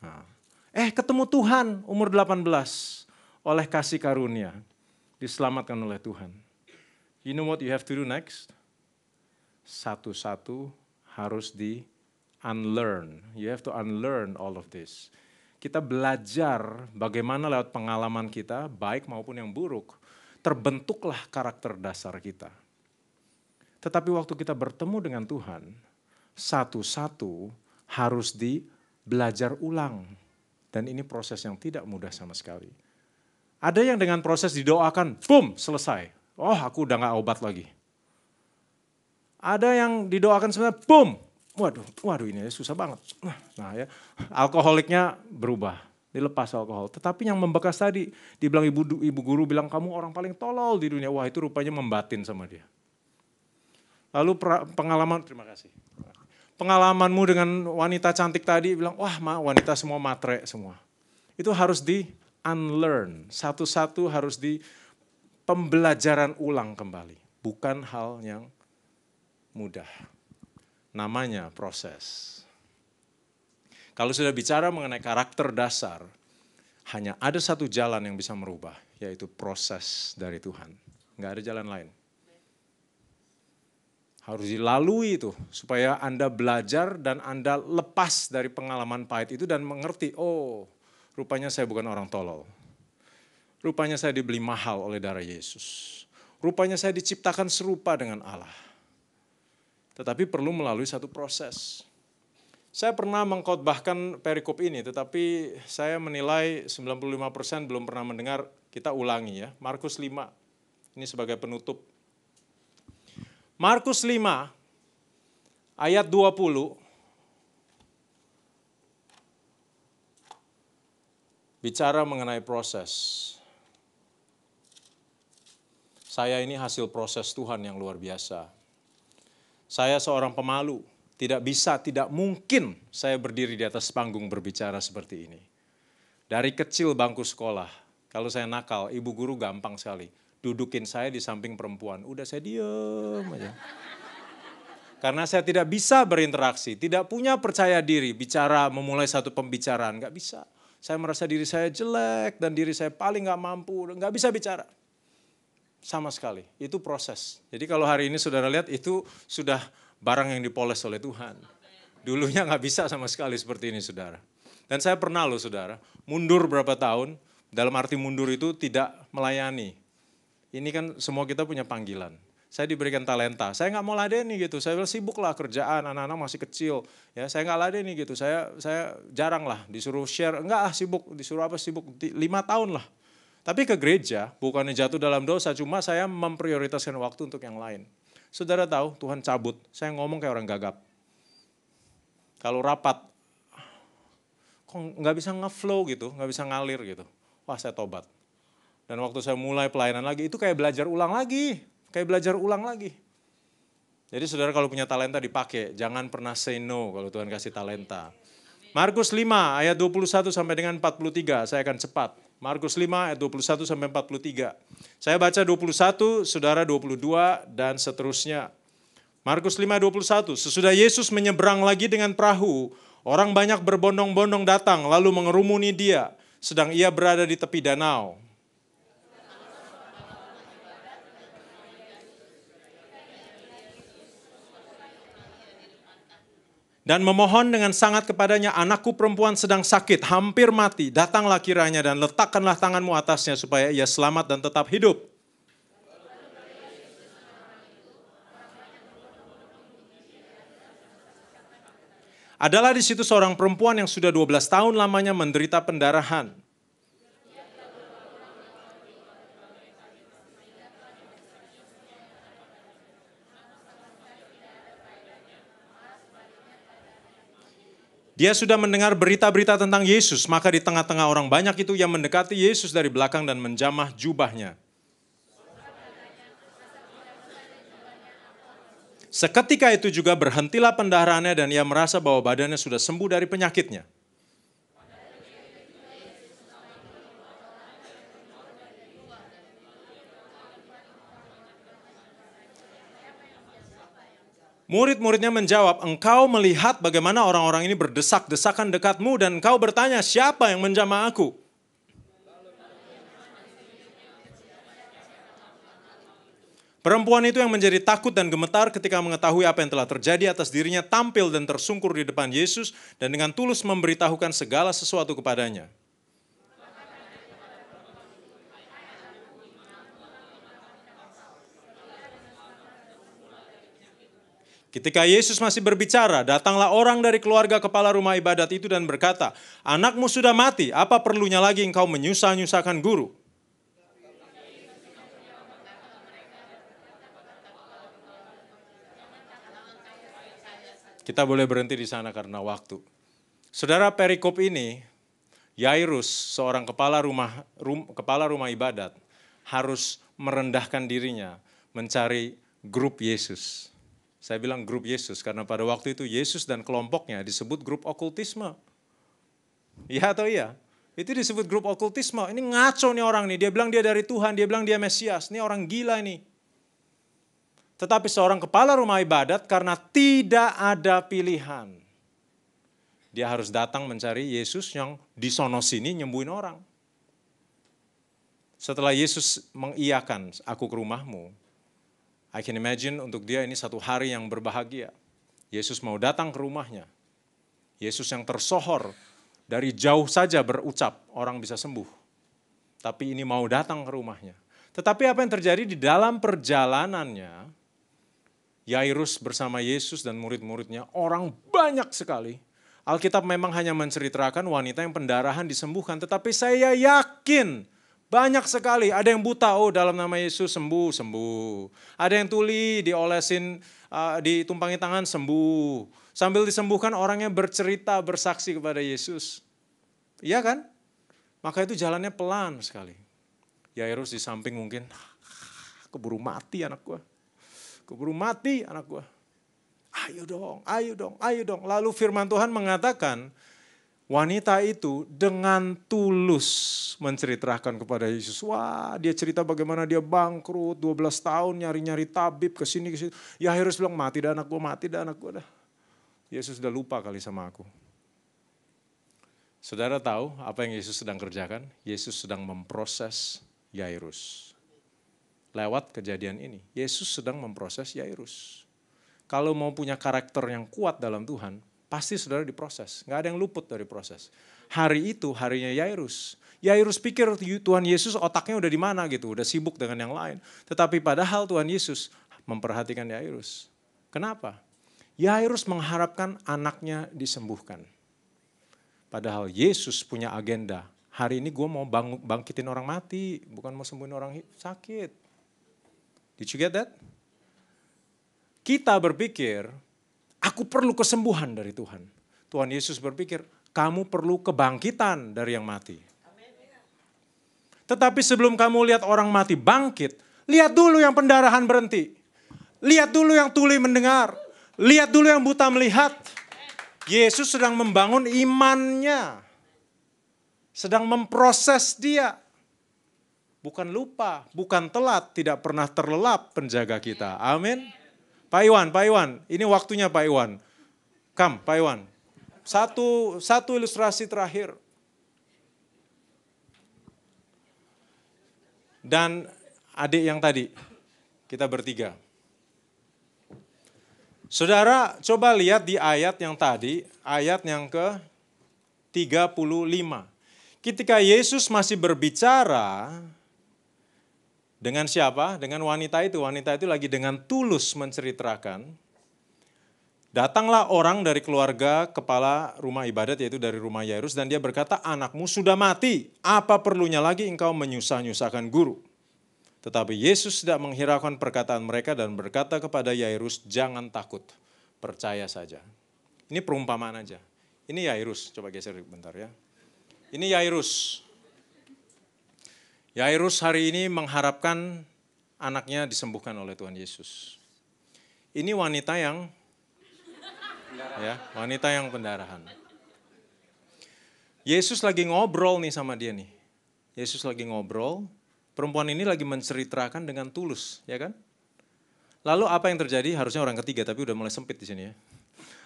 Nah. Ketemu Tuhan umur 18 oleh kasih karunia. Diselamatkan oleh Tuhan. You know what you have to do next? Satu-satu harus di-unlearn. You have to unlearn all of this. Kita belajar bagaimana lewat pengalaman kita, baik maupun yang buruk. Terbentuklah karakter dasar kita. Tetapi waktu kita bertemu dengan Tuhan, satu-satu harus belajar ulang. Dan ini proses yang tidak mudah sama sekali. Ada yang dengan proses didoakan, boom, selesai. Oh, aku udah gak obat lagi. Ada yang didoakan sebenarnya, boom. Waduh ini susah banget. Nah ya, alkoholiknya berubah, dilepas alkohol. Tetapi yang membekas tadi, dibilang ibu guru bilang kamu orang paling tolol di dunia. Wah itu rupanya membatin sama dia. Lalu pengalaman, terima kasih. Pengalamanmu dengan wanita cantik tadi bilang, wah wanita semua matre semua. Itu harus di unlearn, satu-satu harus di pembelajaran ulang kembali. Bukan hal yang mudah. Namanya proses. Kalau sudah bicara mengenai karakter dasar, hanya ada satu jalan yang bisa merubah, yaitu proses dari Tuhan. Nggak ada jalan lain. Harus dilalui itu, supaya Anda belajar dan Anda lepas dari pengalaman pahit itu dan mengerti, oh rupanya saya bukan orang tolol. Rupanya saya dibeli mahal oleh darah Yesus. Rupanya saya diciptakan serupa dengan Allah. Tetapi perlu melalui satu proses. Saya pernah mengkhotbahkan perikop ini, tetapi saya menilai 95% belum pernah mendengar, kita ulangi ya. Markus 5, ini sebagai penutup. Markus 5, ayat 20, bicara mengenai proses. Saya ini hasil proses Tuhan yang luar biasa. Saya seorang pemalu, tidak mungkin saya berdiri di atas panggung berbicara seperti ini. Dari kecil bangku sekolah, kalau saya nakal, ibu guru gampang sekali. Dudukin saya di samping perempuan, udah saya diem aja. Karena saya tidak bisa berinteraksi, tidak punya percaya diri, bicara memulai satu pembicaraan, nggak bisa. Saya merasa diri saya jelek dan diri saya paling nggak mampu, nggak bisa bicara. Sama sekali, itu proses. Jadi kalau hari ini saudara lihat itu sudah barang yang dipoles oleh Tuhan. Dulunya nggak bisa sama sekali seperti ini saudara. Dan saya pernah loh saudara, mundur berapa tahun, dalam arti mundur itu tidak melayani. Ini kan semua kita punya panggilan. Saya diberikan talenta, saya nggak mau ladeni gitu, saya bilang sibuk lah kerjaan, anak-anak masih kecil. Ya, saya nggak ladeni gitu, saya jarang lah disuruh share, sibuk, disuruh apa sibuk, 5 tahun lah. Tapi ke gereja, bukannya jatuh dalam dosa, cuma saya memprioritaskan waktu untuk yang lain. Saudara tahu, Tuhan cabut, saya ngomong kayak orang gagap. Kalau rapat, kok nggak bisa ngeflow gitu, nggak bisa ngalir gitu. Wah saya tobat. Dan waktu saya mulai pelayanan lagi, itu kayak belajar ulang lagi. Jadi saudara kalau punya talenta dipakai, jangan pernah say no kalau Tuhan kasih talenta. Markus 5 ayat 21 sampai dengan 43, saya akan cepat. Markus 5 ayat 21 sampai 43. Saya baca 21, saudara 22 dan seterusnya. Markus 5 ayat 21, sesudah Yesus menyeberang lagi dengan perahu, orang banyak berbondong-bondong datang lalu mengerumuni dia, sedang ia berada di tepi danau. Dan memohon dengan sangat kepadanya, anakku perempuan sedang sakit, hampir mati, datanglah kiranya dan letakkanlah tanganmu atasnya supaya ia selamat dan tetap hidup. Adalah di situ seorang perempuan yang sudah 12 tahun lamanya menderita pendarahan. Dia sudah mendengar berita-berita tentang Yesus, maka di tengah-tengah orang banyak itu yang mendekati Yesus dari belakang dan menjamah jubahnya. Seketika itu juga berhentilah pendarahannya dan ia merasa bahwa badannya sudah sembuh dari penyakitnya. Murid-muridnya menjawab, engkau melihat bagaimana orang-orang ini berdesak-desakan dekatmu dan engkau bertanya, siapa yang menjamah aku? Perempuan itu yang menjadi takut dan gemetar ketika mengetahui apa yang telah terjadi atas dirinya tampil dan tersungkur di depan Yesus dan dengan tulus memberitahukan segala sesuatu kepadanya. Ketika Yesus masih berbicara, datanglah orang dari keluarga kepala rumah ibadat itu dan berkata, anakmu sudah mati, apa perlunya lagi engkau menyusah-nyusahkan guru? Kita boleh berhenti di sana karena waktu. Saudara, perikop ini, Yairus, seorang kepala rumah ibadat, harus merendahkan dirinya mencari grup Yesus. Saya bilang grup Yesus karena pada waktu itu Yesus dan kelompoknya disebut grup okultisme. Iya atau iya? Itu disebut grup okultisme. Ini ngaco nih orang nih, dia bilang dia dari Tuhan, dia bilang dia Mesias. Ini orang gila nih. Tetapi seorang kepala rumah ibadat karena tidak ada pilihan. Dia harus datang mencari Yesus yang di sono sini nyembuhin orang. Setelah Yesus mengiyakan, aku ke rumahmu, I can imagine untuk dia ini satu hari yang berbahagia. Yesus mau datang ke rumahnya. Yesus yang tersohor dari jauh saja berucap, orang bisa sembuh. Tapi ini mau datang ke rumahnya. Tetapi apa yang terjadi di dalam perjalanannya, Yairus bersama Yesus dan murid-muridnya, orang banyak sekali. Alkitab memang hanya menceritakan wanita yang pendarahan disembuhkan, tetapi saya yakin banyak sekali. Ada yang buta, oh dalam nama Yesus sembuh. Ada yang tuli, diolesin, ditumpangi tangan, sembuh. Sambil disembuhkan orangnya bercerita, bersaksi kepada Yesus. Iya kan? Maka itu jalannya pelan sekali. Yairus di samping mungkin, keburu mati anak gua. Keburu mati anak gua. Ayo dong. Lalu firman Tuhan mengatakan, wanita itu dengan tulus menceritakan kepada Yesus. Wah, dia cerita bagaimana dia bangkrut, 12 tahun nyari-nyari tabib ke sini. Yairus bilang, mati dah anak gua dah. Yesus sudah lupa kali sama aku. Saudara tahu apa yang Yesus sedang kerjakan? Yesus sedang memproses Yairus. Lewat kejadian ini, Yesus sedang memproses Yairus. Kalau mau punya karakter yang kuat dalam Tuhan, pasti saudara diproses. Nggak ada yang luput dari proses. Hari itu harinya Yairus. Yairus pikir Tuhan Yesus otaknya udah di mana gitu, udah sibuk dengan yang lain. Tetapi padahal Tuhan Yesus memperhatikan Yairus. Kenapa? Yairus mengharapkan anaknya disembuhkan. Padahal Yesus punya agenda. Hari ini gue mau bangkitin orang mati, bukan mau sembuhin orang sakit. Did you get that? Kita berpikir, aku perlu kesembuhan dari Tuhan. Tuhan Yesus berpikir, kamu perlu kebangkitan dari yang mati. Tetapi sebelum kamu lihat orang mati bangkit, lihat dulu yang pendarahan berhenti. Lihat dulu yang tuli mendengar. Lihat dulu yang buta melihat. Yesus sedang membangun imannya. Sedang memproses dia. Bukan lupa, bukan telat, tidak pernah terlelap penjaga kita. Amin. Pak Iwan, ini waktunya Pak Iwan. Come, Pak Iwan. Satu ilustrasi terakhir. Dan adik yang tadi, kita bertiga. Saudara, coba lihat di ayat yang tadi, ayat yang ke-35. Ketika Yesus masih berbicara dengan siapa? Dengan wanita itu. Wanita itu lagi dengan tulus menceritakan. Datanglah orang dari keluarga kepala rumah ibadat, yaitu dari rumah Yairus, dan dia berkata, anakmu sudah mati, apa perlunya lagi engkau menyusah-nyusahkan guru? Tetapi Yesus tidak menghiraukan perkataan mereka dan berkata kepada Yairus, jangan takut, percaya saja. Ini perumpamaan aja. Ini Yairus, coba geser bentar ya. Ini Yairus. Yairus hari ini mengharapkan anaknya disembuhkan oleh Tuhan Yesus. Ini wanita yang pendarahan. Yesus lagi ngobrol nih sama dia nih. Yesus lagi ngobrol, perempuan ini lagi menceritakan dengan tulus, ya kan? Lalu apa yang terjadi? Harusnya orang ketiga, tapi udah mulai sempit di sini ya.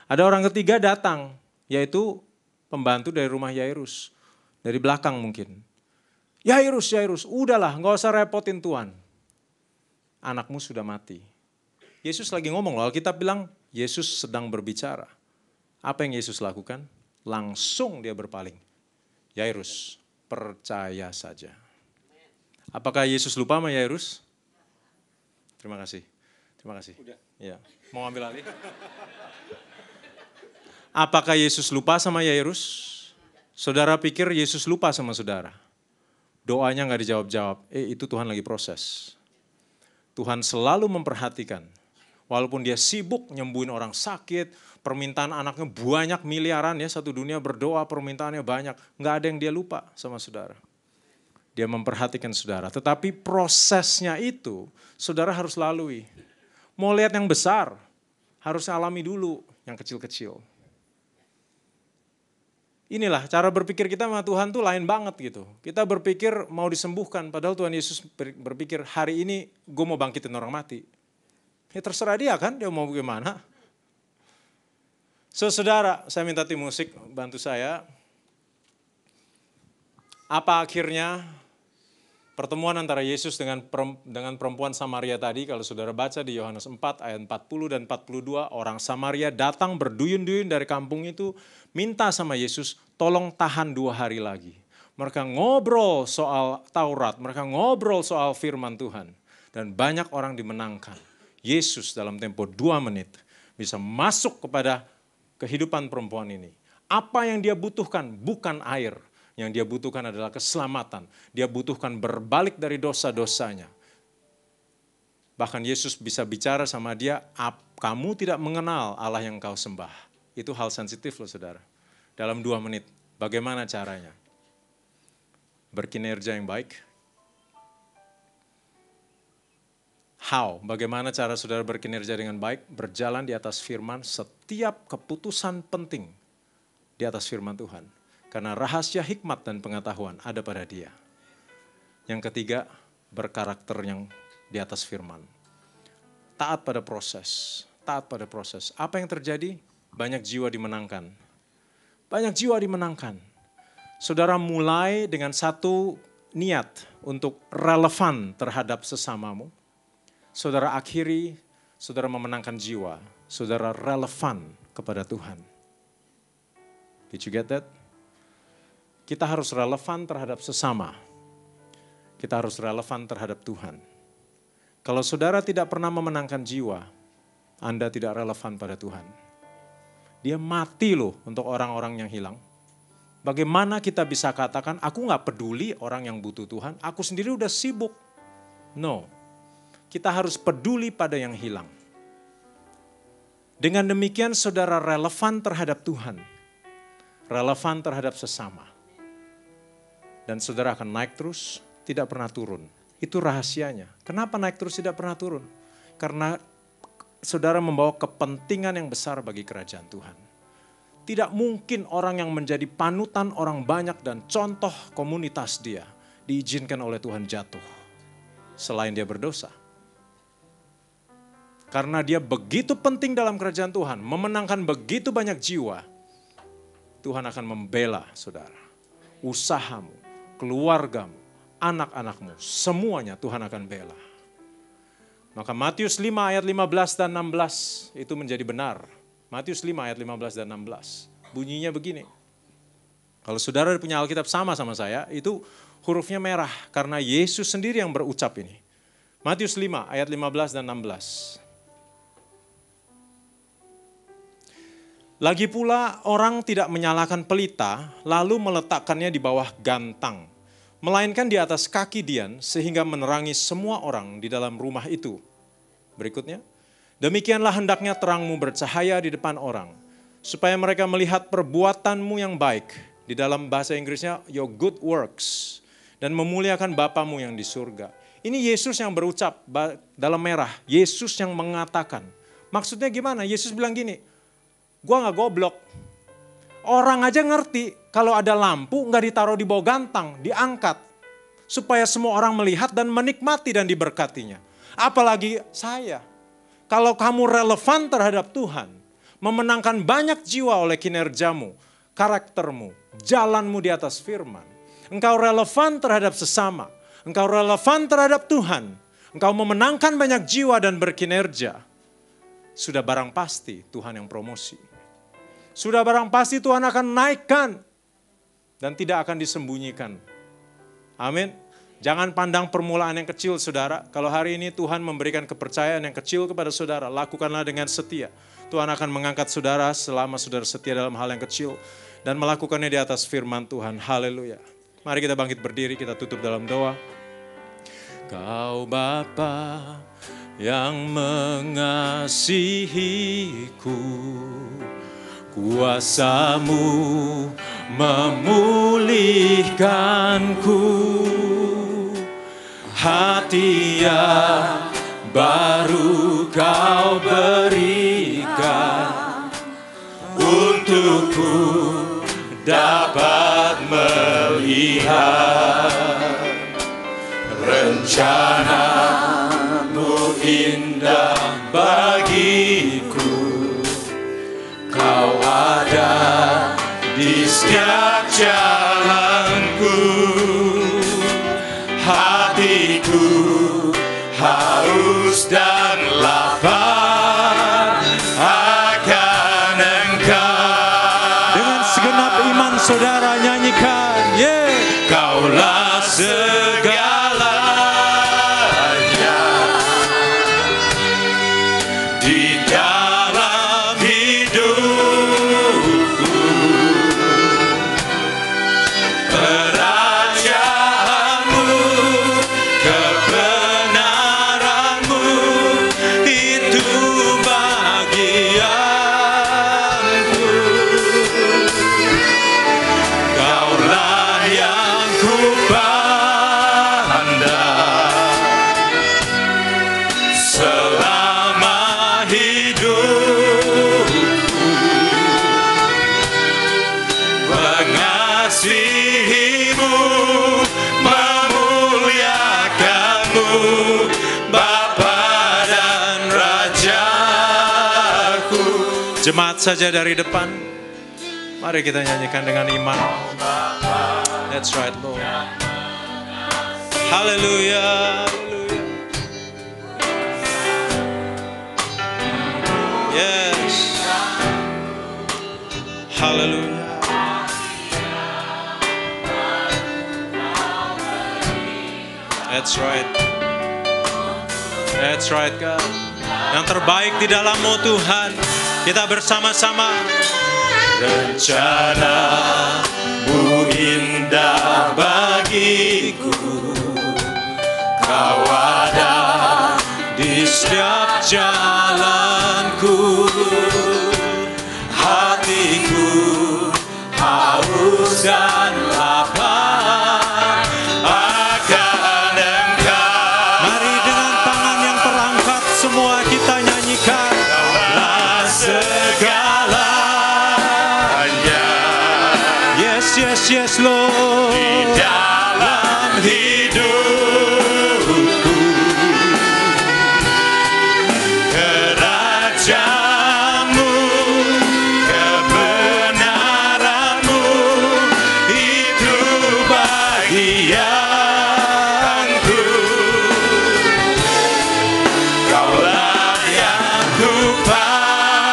Ada orang ketiga datang, yaitu pembantu dari rumah Yairus. Dari belakang mungkin. Yairus, udahlah nggak usah repotin Tuhan. Anakmu sudah mati. Yesus lagi ngomong loh, Alkitab bilang Yesus sedang berbicara. Apa yang Yesus lakukan? Langsung dia berpaling. Yairus, percaya saja. Apakah Yesus lupa sama Yairus? Terima kasih. Udah. Ya, mau ambil alih? Apakah Yesus lupa sama Yairus? Saudara pikir Yesus lupa sama saudara? Doanya nggak dijawab-jawab. Itu Tuhan lagi proses. Tuhan selalu memperhatikan. Walaupun dia sibuk nyembuhin orang sakit, permintaan anaknya banyak miliaran ya, satu dunia berdoa permintaannya banyak. Nggak ada yang dia lupa sama saudara. Dia memperhatikan saudara. Tetapi prosesnya itu saudara harus lalui. Mau lihat yang besar, harus alami dulu yang kecil-kecil. Inilah cara berpikir kita sama Tuhan tuh lain banget gitu. Kita berpikir mau disembuhkan, padahal Tuhan Yesus berpikir hari ini gue mau bangkitin orang mati. Ya terserah dia kan, dia mau gimana. Saudara, saya minta tim musik bantu saya. Apa akhirnya pertemuan antara Yesus dengan perempuan Samaria tadi, kalau saudara baca di Yohanes 4 ayat 40 dan 42, orang Samaria datang berduyun-duyun dari kampung itu, minta sama Yesus, tolong tahan 2 hari lagi. Mereka ngobrol soal Taurat, mereka ngobrol soal firman Tuhan. Dan banyak orang dimenangkan. Yesus dalam tempo 2 menit bisa masuk kepada kehidupan perempuan ini. Apa yang dia butuhkan bukan air. Yang dia butuhkan adalah keselamatan. Dia butuhkan berbalik dari dosa-dosanya. Bahkan Yesus bisa bicara sama dia, kamu tidak mengenal Allah yang kau sembah. Itu hal sensitif loh saudara. Dalam 2 menit, bagaimana caranya? Berkinerja yang baik. How? Bagaimana cara saudara berkinerja dengan baik? Berjalan di atas firman, setiap keputusan penting di atas firman Tuhan. Karena rahasia hikmat dan pengetahuan ada pada dia. Yang ketiga, berkarakter yang di atas firman. Taat pada proses. Taat pada proses. Apa yang terjadi? Banyak jiwa dimenangkan. Banyak jiwa dimenangkan. Saudara mulai dengan satu niat untuk relevan terhadap sesamamu. Saudara akhiri, saudara memenangkan jiwa. Saudara relevan kepada Tuhan. Did you get that? Kita harus relevan terhadap sesama. Kita harus relevan terhadap Tuhan. Kalau saudara tidak pernah memenangkan jiwa, Anda tidak relevan pada Tuhan. Dia mati loh untuk orang-orang yang hilang. Bagaimana kita bisa katakan, aku gak peduli orang yang butuh Tuhan, aku sendiri udah sibuk. No, kita harus peduli pada yang hilang. Dengan demikian saudara relevan terhadap Tuhan. Relevan terhadap sesama. Dan saudara akan naik terus, tidak pernah turun. Itu rahasianya. Kenapa naik terus tidak pernah turun? Karena saudara membawa kepentingan yang besar bagi kerajaan Tuhan. Tidak mungkin orang yang menjadi panutan orang banyak dan contoh komunitas dia diizinkan oleh Tuhan jatuh. Selain dia berdosa. Karena dia begitu penting dalam kerajaan Tuhan, memenangkan begitu banyak jiwa, Tuhan akan membela saudara. Usahamu, keluargamu, anak-anakmu, semuanya Tuhan akan bela. Maka Matius 5 ayat 15 dan 16 itu menjadi benar. Matius 5 ayat 15 dan 16. Bunyinya begini. Kalau saudara punya Alkitab sama saya, itu hurufnya merah karena Yesus sendiri yang berucap ini. Matius 5 ayat 15 dan 16. Lagi pula orang tidak menyalakan pelita lalu meletakkannya di bawah gantang. Melainkan di atas kaki dian sehingga menerangi semua orang di dalam rumah itu. Berikutnya, demikianlah hendaknya terangmu bercahaya di depan orang, supaya mereka melihat perbuatanmu yang baik, di dalam bahasa Inggrisnya your good works, dan memuliakan Bapamu yang di surga. Ini Yesus yang berucap dalam merah, Yesus yang mengatakan. Maksudnya gimana? Yesus bilang gini, gua gak goblok. Orang aja ngerti kalau ada lampu gak ditaruh di bawah gantang, diangkat. Supaya semua orang melihat dan menikmati dan diberkatinya. Apalagi saya. Kalau kamu relevan terhadap Tuhan, memenangkan banyak jiwa oleh kinerjamu, karaktermu, jalanmu di atas firman. Engkau relevan terhadap sesama. Engkau relevan terhadap Tuhan. Engkau memenangkan banyak jiwa dan berkinerja. Sudah barang pasti Tuhan yang promosi. Sudah barang pasti Tuhan akan naikkan. Dan tidak akan disembunyikan. Amin. Jangan pandang permulaan yang kecil saudara. Kalau hari ini Tuhan memberikan kepercayaan yang kecil kepada saudara, lakukanlah dengan setia. Tuhan akan mengangkat saudara selama saudara setia dalam hal yang kecil. Dan melakukannya di atas firman Tuhan. Haleluya. Mari kita bangkit berdiri, kita tutup dalam doa. Kau Bapa yang mengasihiku. Kuasa-Mu memulihkanku, hati yang baru Kau berikan, untukku dapat melihat rencana-Mu indah bagiku. Kau ada di setiap jalanku, hatiku haus dan lapar akan Engkau. Dengan segenap iman saudara nyanyikan, yeah. Kaulah segalanya di dalam hidupku. Kerajaan-Mu, kebenaran-Mu, itu bagianku. Kaulah yang kupandang selama hidupku. Mengasihi-Mu, memuliakan-Mu, Bapa dan Rajaku. Jemaat saja dari depan, mari kita nyanyikan dengan iman. That's right, Lord. Hallelujah, hallelujah. Yes. Hallelujah. That's right. That's right, God. Yang terbaik di dalam-Mu, Tuhan. Kita bersama-sama. Rencana-Mu indah bagiku. Kau ada di setiap jalanku. Hatiku haus dan lapar akan Engkau. Mari dengan tangan yang terangkat semua kita nyanyikan. Kaulah segalanya. Yes, yes, yes, Lord. Di dalam hidupku. Kerajaan-Mu, kebenaran-Mu, itu bagianku. Kaulah yang kupandang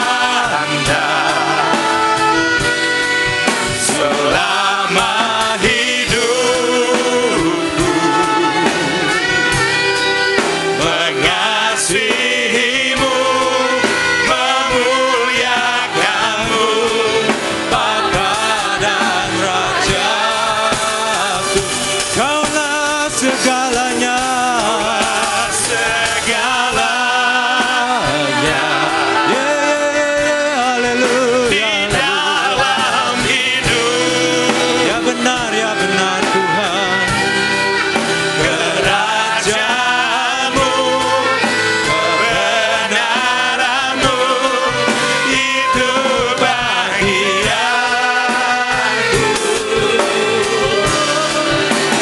selama hidupku. Mengasihi-Mu, memuliakan-Mu, Bapa dan Rajaku. Kaulah segalanya, segalanya. Yeah, haleluya. Di dalam hidup, ya benar Tuhan. Kerajaan-Mu, kebenaran-Mu, itu bagianku.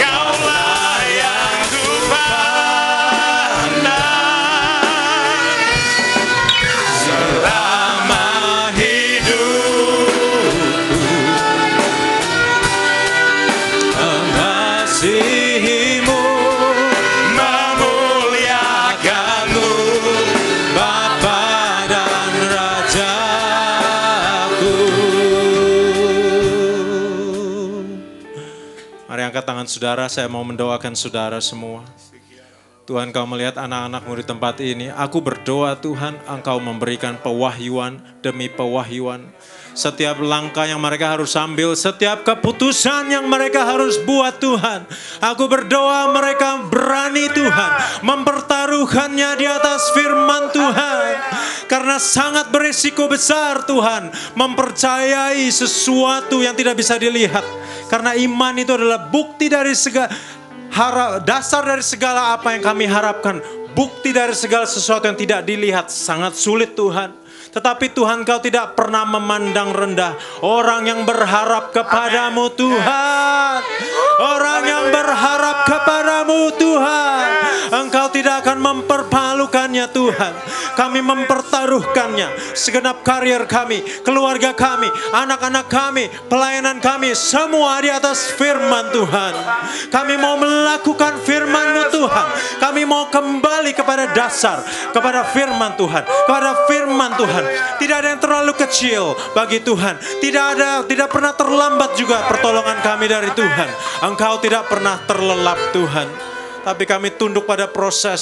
Kaulah yang kupandang selama hidupku. Mengasihi-Mu, memuliakan-Mu, Bapa dan Rajaku. Mari angkat tangan saudara, saya mau mendoakan saudara semua. Tuhan, Kau melihat anak-anak-Mu di tempat ini. Aku berdoa Tuhan, Engkau memberikan pewahyuan demi pewahyuan. Setiap langkah yang mereka harus ambil, setiap keputusan yang mereka harus buat Tuhan. Aku berdoa mereka berani Tuhan, mempertaruhkannya di atas firman Tuhan. Karena sangat berisiko besar Tuhan, mempercayai sesuatu yang tidak bisa dilihat. Karena iman itu adalah bukti dari segala, dasar dari segala apa yang kami harapkan. Bukti dari segala sesuatu yang tidak dilihat. Sangat sulit Tuhan. Tetapi Tuhan, Kau tidak pernah memandang rendah orang yang berharap kepadamu Tuhan. Orang yang berharap kepadamu Tuhan. Engkau tidak akan mempermalukannya Tuhan. Kami mempertaruhkannya. Segenap karier kami, keluarga kami, anak-anak kami, pelayanan kami, semua di atas firman Tuhan. Kami mau melakukan firman-Mu Tuhan. Kami mau kembali kepada dasar, kepada firman Tuhan, kepada firman Tuhan. Tidak ada yang terlalu kecil bagi Tuhan. Tidak pernah terlambat juga pertolongan kami dari Tuhan. Engkau tidak pernah terlelap Tuhan. Tapi kami tunduk pada proses.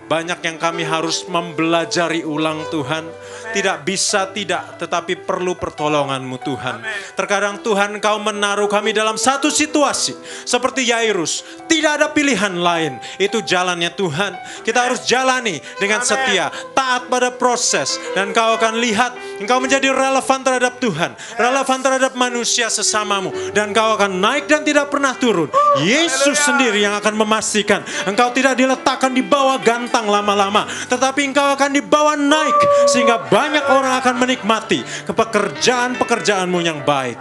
Banyak yang kami harus mempelajari ulang Tuhan. Tidak bisa tidak, tetapi perlu pertolongan-Mu Tuhan. Terkadang Tuhan Kau menaruh kami dalam satu situasi. Seperti Yairus, tidak ada pilihan lain. Itu jalannya Tuhan. Kita harus jalani dengan setia, taat pada proses. Dan Kau akan lihat, Engkau menjadi relevan terhadap Tuhan. Relevan terhadap manusia sesamamu. Dan Kau akan naik dan tidak pernah turun. Yesus sendiri yang akan memastikan Engkau tidak diletakkan di bawah gantang lama-lama. Tetapi Engkau akan dibawa naik. Sehingga banyak orang akan menikmati pekerjaan-pekerjaan-Mu yang baik.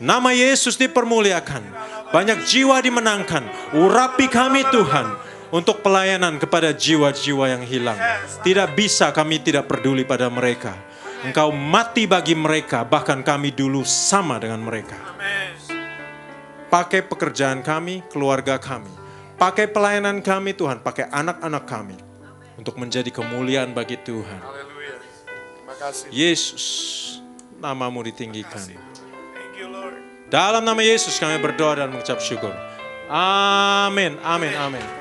Nama Yesus dipermuliakan. Banyak jiwa dimenangkan. Urapi kami Tuhan untuk pelayanan kepada jiwa-jiwa yang hilang. Tidak bisa kami tidak peduli pada mereka. Engkau mati bagi mereka, bahkan kami dulu sama dengan mereka. Pakai pekerjaan kami, keluarga kami. Pakai pelayanan kami Tuhan, pakai anak-anak kami. Untuk menjadi kemuliaan bagi Tuhan. Haleluya. Terima kasih. Yesus, nama-Mu ditinggikan. Thank you, Lord. Dalam nama Yesus kami berdoa dan mengucap syukur. Amin, amin, amin.